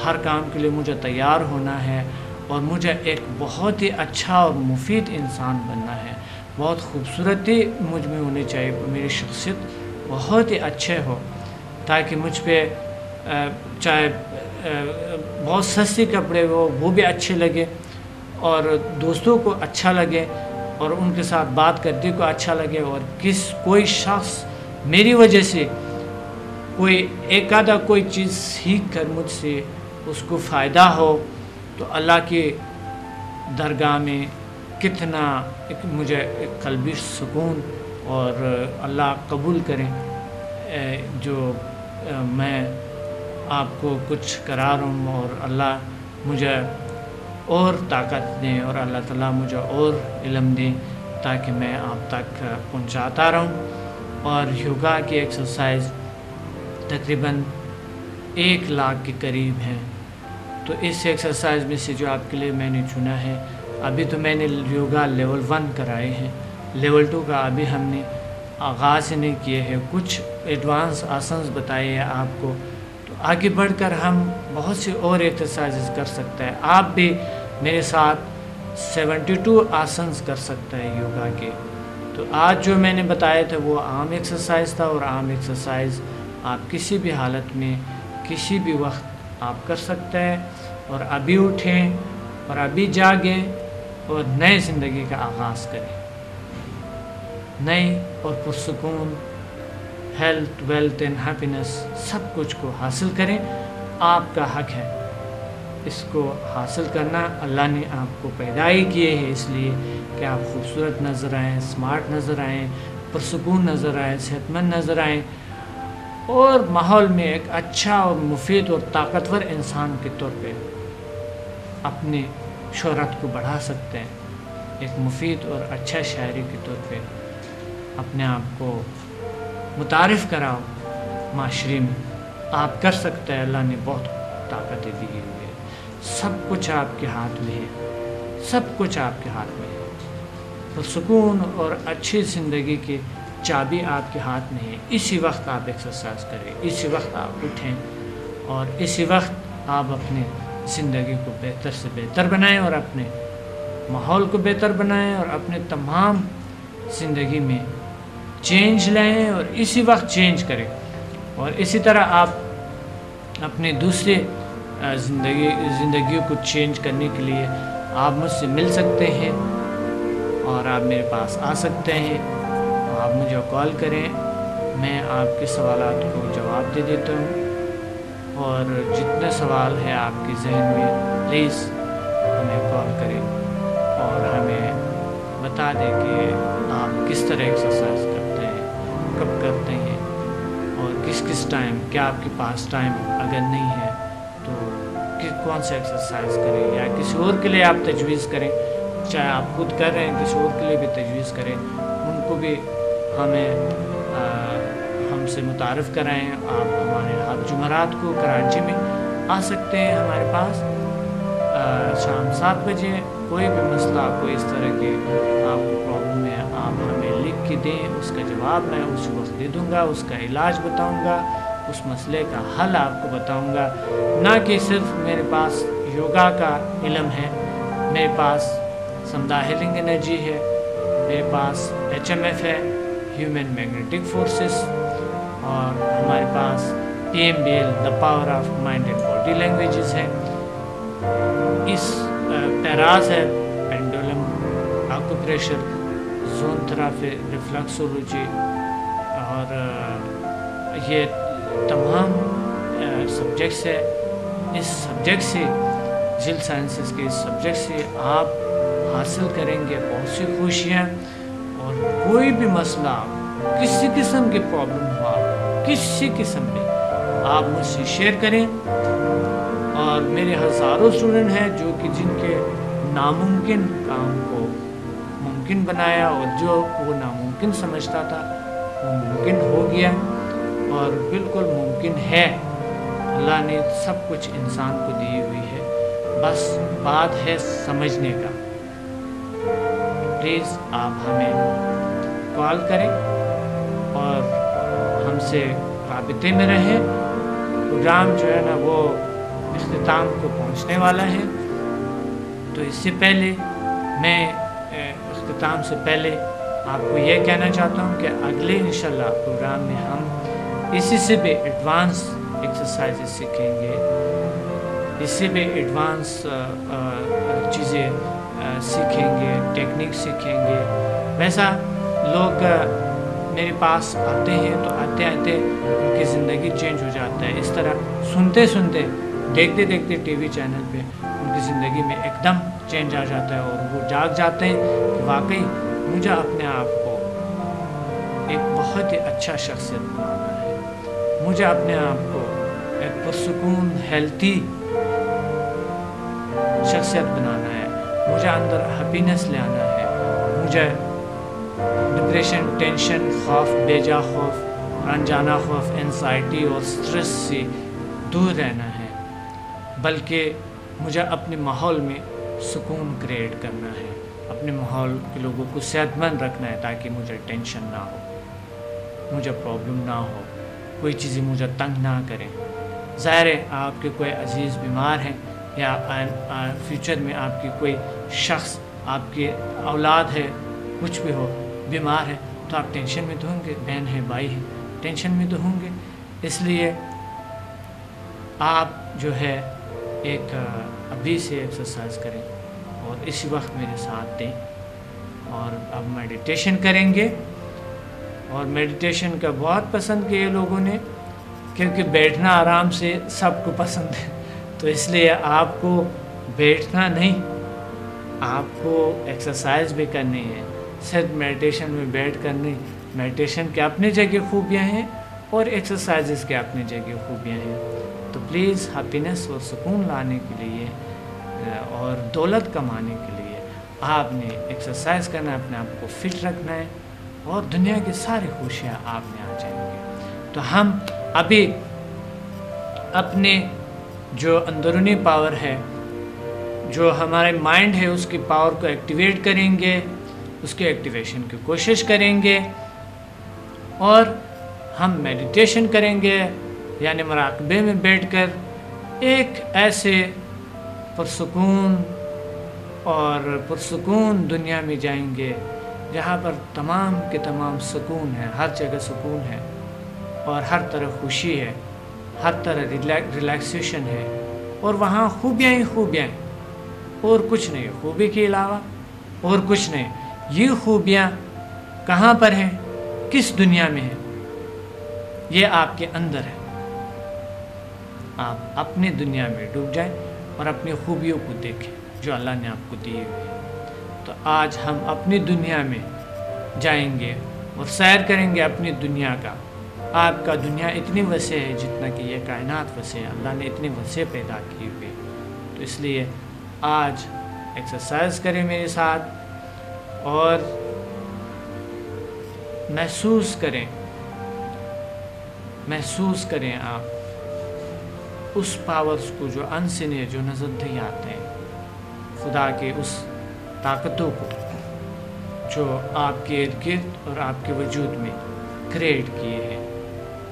ہر کام کے لیے مجھے تیار ہونا ہے اور مجھے ایک بہت ہی اچھا اور مفید انسان بننا ہے، بہت خوبصورتی مجھ میں ہونی چاہیے، میری شخصیت بہت ہی اچھے ہو تاکہ مجھ پہ چاہے بہت سستی کپڑے ہو وہ بھی اچھے لگے اور دوستوں کو اچھا لگے اور ان کے ساتھ بات کرتے کو اچھا لگے، اور کوئی شخص میری وجہ سے کوئی ایک آدھا کوئی چیز سیکھ کر مجھ سے اس کو فائدہ ہو، تو اللہ کی درگاہ میں کتنا مجھے ایک قلبی سکون اور اللہ قبول کرے جو میں آپ کو کچھ کرا رہا ہوں، اور اللہ مجھے اور طاقت دیں اور اللہ تعالیٰ مجھے اور علم دیں تاکہ میں آپ تک پہنچاتا رہوں۔ اور یوگا کی ایکسرسائز تقریباً 1 لاکھ کے قریب ہے، تو اس ایکسرسائز میں سے جو آپ کے لیے میں نے چنا ہے، ابھی تو میں نے یوگا لیول 1 کرائے ہیں، لیول 2 کا ابھی ہم نے آغاز نہیں کیے ہیں، کچھ ایڈوانس آسنز بتائے ہیں آپ کو، تو آگے بڑھ کر ہم بہت سی اور ایکسرسائزز کر سکتے ہیں۔ آپ بھی میرے ساتھ 72 آسنز کر سکتے ہیں یوگا کے۔ تو آج جو میں نے بتایا تھا وہ عام ایکسرسائز تھا، اور عام ایکسرسائز آپ کسی بھی حالت میں کسی بھی وقت آپ کر سکتے ہیں، اور ابھی اٹھیں اور ابھی جاگیں اور نئے زندگی کا آغاز کریں، نئی اور پرسکون ہیلتھ، ویلتھ اینڈ ہیپینس سب کچھ کو حاصل کریں۔ آپ کا حق ہے اس کو حاصل کرنا، اللہ نے آپ کو پیدا ہی کیے ہیں اس لیے کہ آپ خوبصورت نظر آئیں، اسمارٹ نظر آئیں، پرسکون نظر آئیں، صحت مند نظر آئیں، اور ماحول میں ایک اچھا اور مفید اور طاقتور انسان کے طور پہ اپنی شہرت کو بڑھا سکتے ہیں، ایک مفید اور اچھا شاعری کے طور پہ اپنے آپ کو متعارف کراؤ معاشرے میں۔ آپ کر سکتے ہیں، اللہ نے بہت طاقتیں دی ہوئی ہے، سب کچھ آپ کے ہاتھ میں ہے، سب کچھ آپ کے ہاتھ میں ہے، پرسکون اور اچھی زندگی کی چابی آپ کے ہاتھ میں ہے۔ اسی وقت آپ ایکسرسائز کریں، اسی وقت آپ اٹھیں، اور اسی وقت آپ اپنے زندگی کو بہتر سے بہتر بنائیں اور اپنے ماحول کو بہتر بنائیں اور اپنے تمام زندگی میں چینج لائیں اور اسی وقت چینج کریں. اور اسی طرح آپ اپنے دوسرے زندگیوں کو چینج کرنے کے لیے آپ مجھ سے مل سکتے ہیں اور آپ میرے پاس آ سکتے ہیں. آپ مجھے کال کریں, میں آپ کے سوالات کو جواب دے دیتا ہوں. اور جتنے سوال ہیں آپ کے ذہن میں پلیز ہمیں کال کریں اور ہمیں بتا دیں کہ آپ کس طرح ایکسرسائز کرتے ہیں, کب کرتے ہیں اور کس ٹائم. کیا آپ کے پاس ٹائم اگر نہیں ہے تو کون سے ایکسرسائز کریں یا کسی اور کے لیے آپ تجویز کریں. چاہے آپ خود کر رہے ہیں کسی اور کے لیے بھی تجویز کریں, ان کو بھی ہم سے متعارف کرائیں. آپ ہمارے ہر جمعرات کو کراچی میں آ سکتے ہیں ہمارے پاس شام 7 بجے. کوئی بھی مسئلہ, کوئی اس طرح کے آپ کو پرابلم ہے, آپ ہمیں لکھ کے دیں, اس کا جواب میں اسی وقت دے دوں گا, اس کا علاج بتاؤں گا, اس مسئلے کا حل آپ کو بتاؤں گا. نہ کہ صرف میرے پاس یوگا کا علم ہے, میرے پاس سمدھا ہیلنگ انرجی ہے, میرے پاس HMF ہے, ہیومن میگنیٹک فورسز, اور ہمارے پاس PMBL the power of mind and body languages ہے. اس پیراز ہے پینڈولم, آکوپریشر, زون تھراپی, ریفلیکسولوجی, اور یہ تمام سبجیکٹس ہے. اس سبجیکٹ سے جل سائنسز کے اس سبجیکٹ سے آپ حاصل کریں گے بہت سی خوشیاں. اور کوئی بھی مسئلہ, کسی قسم کی پرابلم ہو, کسی قسم میں آپ مجھ سے شیئر کریں. اور میرے ہزاروں اسٹوڈنٹ ہیں جو کہ جن کے ناممکن کام کو ممکن بنایا, اور جو وہ ناممکن سمجھتا تھا وہ ممکن ہو گیا, اور بالکل ممکن ہے. اللہ نے سب کچھ انسان کو دی ہوئی ہے, بس بات ہے سمجھنے کا. پلیز آپ ہمیں کال کریں اور ہم سے رابطے میں رہیں. پروگرام جو ہے نا وہ اختتام کو پہنچنے والا ہے, تو اس سے پہلے میں اختتام سے پہلے آپ کو یہ کہنا چاہتا ہوں کہ اگلے انشاءاللہ پروگرام میں ہم اسی سے بھی ایڈوانس ایکسرسائزز سیکھیں گے, اس سے بھی ایڈوانس چیزیں سیکھیں گے, ٹیکنیک سیکھیں گے. ویسا لوگ میرے پاس آتے ہیں تو آتے آتے ان کی زندگی چینج ہو جاتا ہے. اس طرح سنتے سنتے, دیکھتے دیکھتے ٹی وی چینل پہ ان کی زندگی میں ایک دم چینج آ جاتا ہے, اور وہ جاگ جاتے ہیں کہ واقعی مجھے اپنے آپ کو ایک بہت ہی اچھا شخصیت بنانا ہے, مجھے اپنے آپ کو ایک پرسکون ہیلتھی شخصیت بنانا ہے, مجھے اندر ہیپینس لے آنا ہے, مجھے ڈپریشن, ٹینشن, خوف, بے جا خوف, انجانا خوف, انزائٹی اور سٹریس سے دور رہنا ہے, بلکہ مجھے اپنے ماحول میں سکون کریٹ کرنا ہے, اپنے ماحول کے لوگوں کو صحت مند رکھنا ہے تاکہ مجھے ٹینشن نہ ہو, مجھے پرابلم نہ ہو, کوئی چیزیں مجھے تنگ نہ کریں. ظاہر ہے آپ کے کوئی عزیز بیمار ہیں یا فیوچر میں آپ کی کوئی شخص, آپ کی اولاد ہے, کچھ بھی ہو, بیمار ہے, تو آپ ٹینشن میں تو ہوں گے, بہن ہے, بھائی ہے, ٹینشن میں تو ہوں گے. اس لیے آپ جو ہے ایک ابھی سے ایکسرسائز کریں اور اسی وقت میرے ساتھ دیں, اور اب میڈیٹیشن کریں گے. اور میڈیٹیشن کا بہت پسند کیا لوگوں نے, کیونکہ بیٹھنا آرام سے سب کو پسند ہے, تو اس لیے آپ کو بیٹھنا نہیں, آپ کو ایکسرسائز بھی کرنی ہے, صرف میڈیٹیشن میں بیٹھ کر نہیں. میڈیٹیشن کے اپنی جگہ خوبیاں ہیں اور ایکسرسائزز کے اپنی جگہ خوبیاں ہیں. تو پلیز ہیپینس اور سکون لانے کے لیے اور دولت کمانے کے لیے آپ نے ایکسرسائز کرنا ہے, اپنے آپ کو فٹ رکھنا ہے, اور دنیا کی ساری خوشیاں آپ میں آ جائیں گے. تو ہم ابھی اپنے جو اندرونی پاور ہے, جو ہمارے مائنڈ ہے, اس کی پاور کو ایکٹیویٹ کریں گے, اس کے ایکٹیویشن کی کوشش کریں گے, اور ہم میڈیٹیشن کریں گے, یعنی مراقبے میں بیٹھ کر ایک ایسے پرسکون دنیا میں جائیں گے جہاں پر تمام کے تمام سکون ہے، ہر جگہ سکون ہے اور ہر طرف خوشی ہے، ہر طرح ریلیکسیشن ہے، اور وہاں خوبیاں ہی خوبیاں ہیں اور کچھ نہیں، خوبی کے علاوہ اور کچھ نہیں۔ یہ خوبیاں کہاں پر ہیں، کس دنیا میں ہیں؟ یہ آپ کے اندر ہے۔ آپ اپنی دنیا میں ڈوب جائیں اور اپنی خوبیوں کو دیکھیں جو اللہ نے آپ کو دی ہوئی ہے۔ تو آج ہم اپنی دنیا میں جائیں گے اور سیر کریں گے اپنی دنیا کا۔ آپ کا دنیا اتنی وسیع ہے جتنا کہ یہ کائنات وسیع ہے، اللہ نے اتنی وسیع پیدا کی ہوئی ہے۔ تو اس لیے آج ایکسرسائز کریں میرے ساتھ اور محسوس کریں آپ اس پاورز کو جو انسن ہے، جو نظر نہیں آتے ہیں، خدا کے اس طاقتوں کو جو آپ کے ارد گرد اور آپ کے وجود میں کریٹ کیے ہیں۔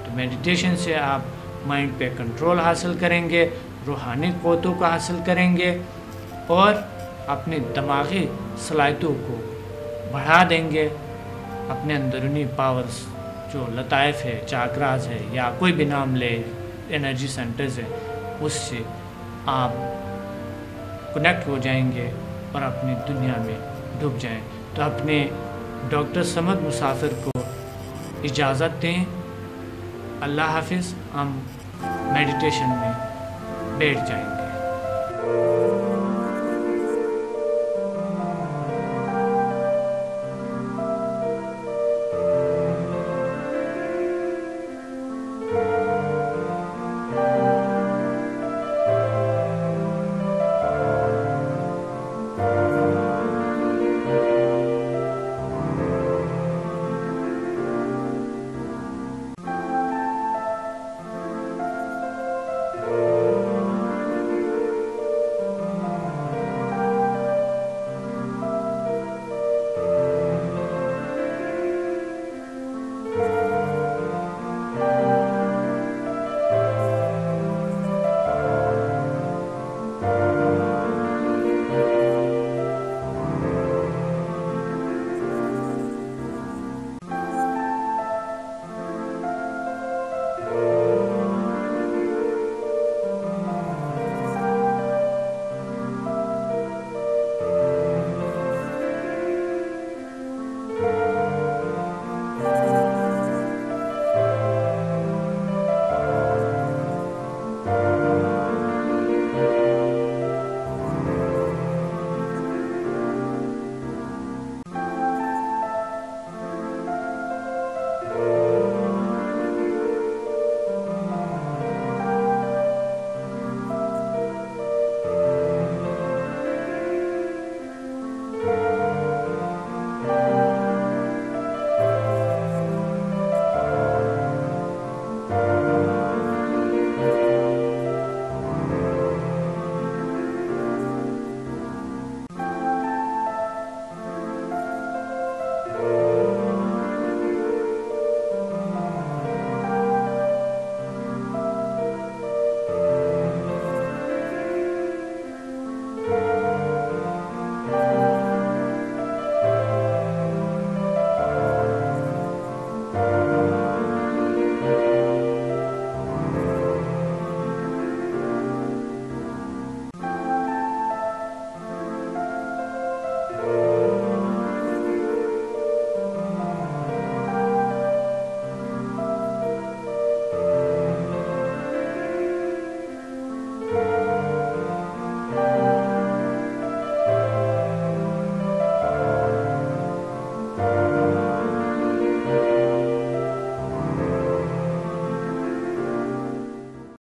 تو میڈیٹیشن سے آپ مائنڈ پہ کنٹرول حاصل کریں گے، روحانی قوتوں کو حاصل کریں گے اور اپنی دماغی صلاحیتوں کو بڑھا دیں گے۔ اپنے اندرونی پاورز جو لطائف ہے، چاکراز ہے، یا کوئی بھی نام لے، انرجی سینٹرز ہے، اس سے آپ کنیکٹ ہو جائیں گے اور اپنی دنیا میں ڈوب جائیں۔ تو اپنے ڈاکٹر صمد مسافر کو اجازت دیں۔ اللہ حافظ۔ ہم میڈیٹیشن میں بیٹھ جائیں گے۔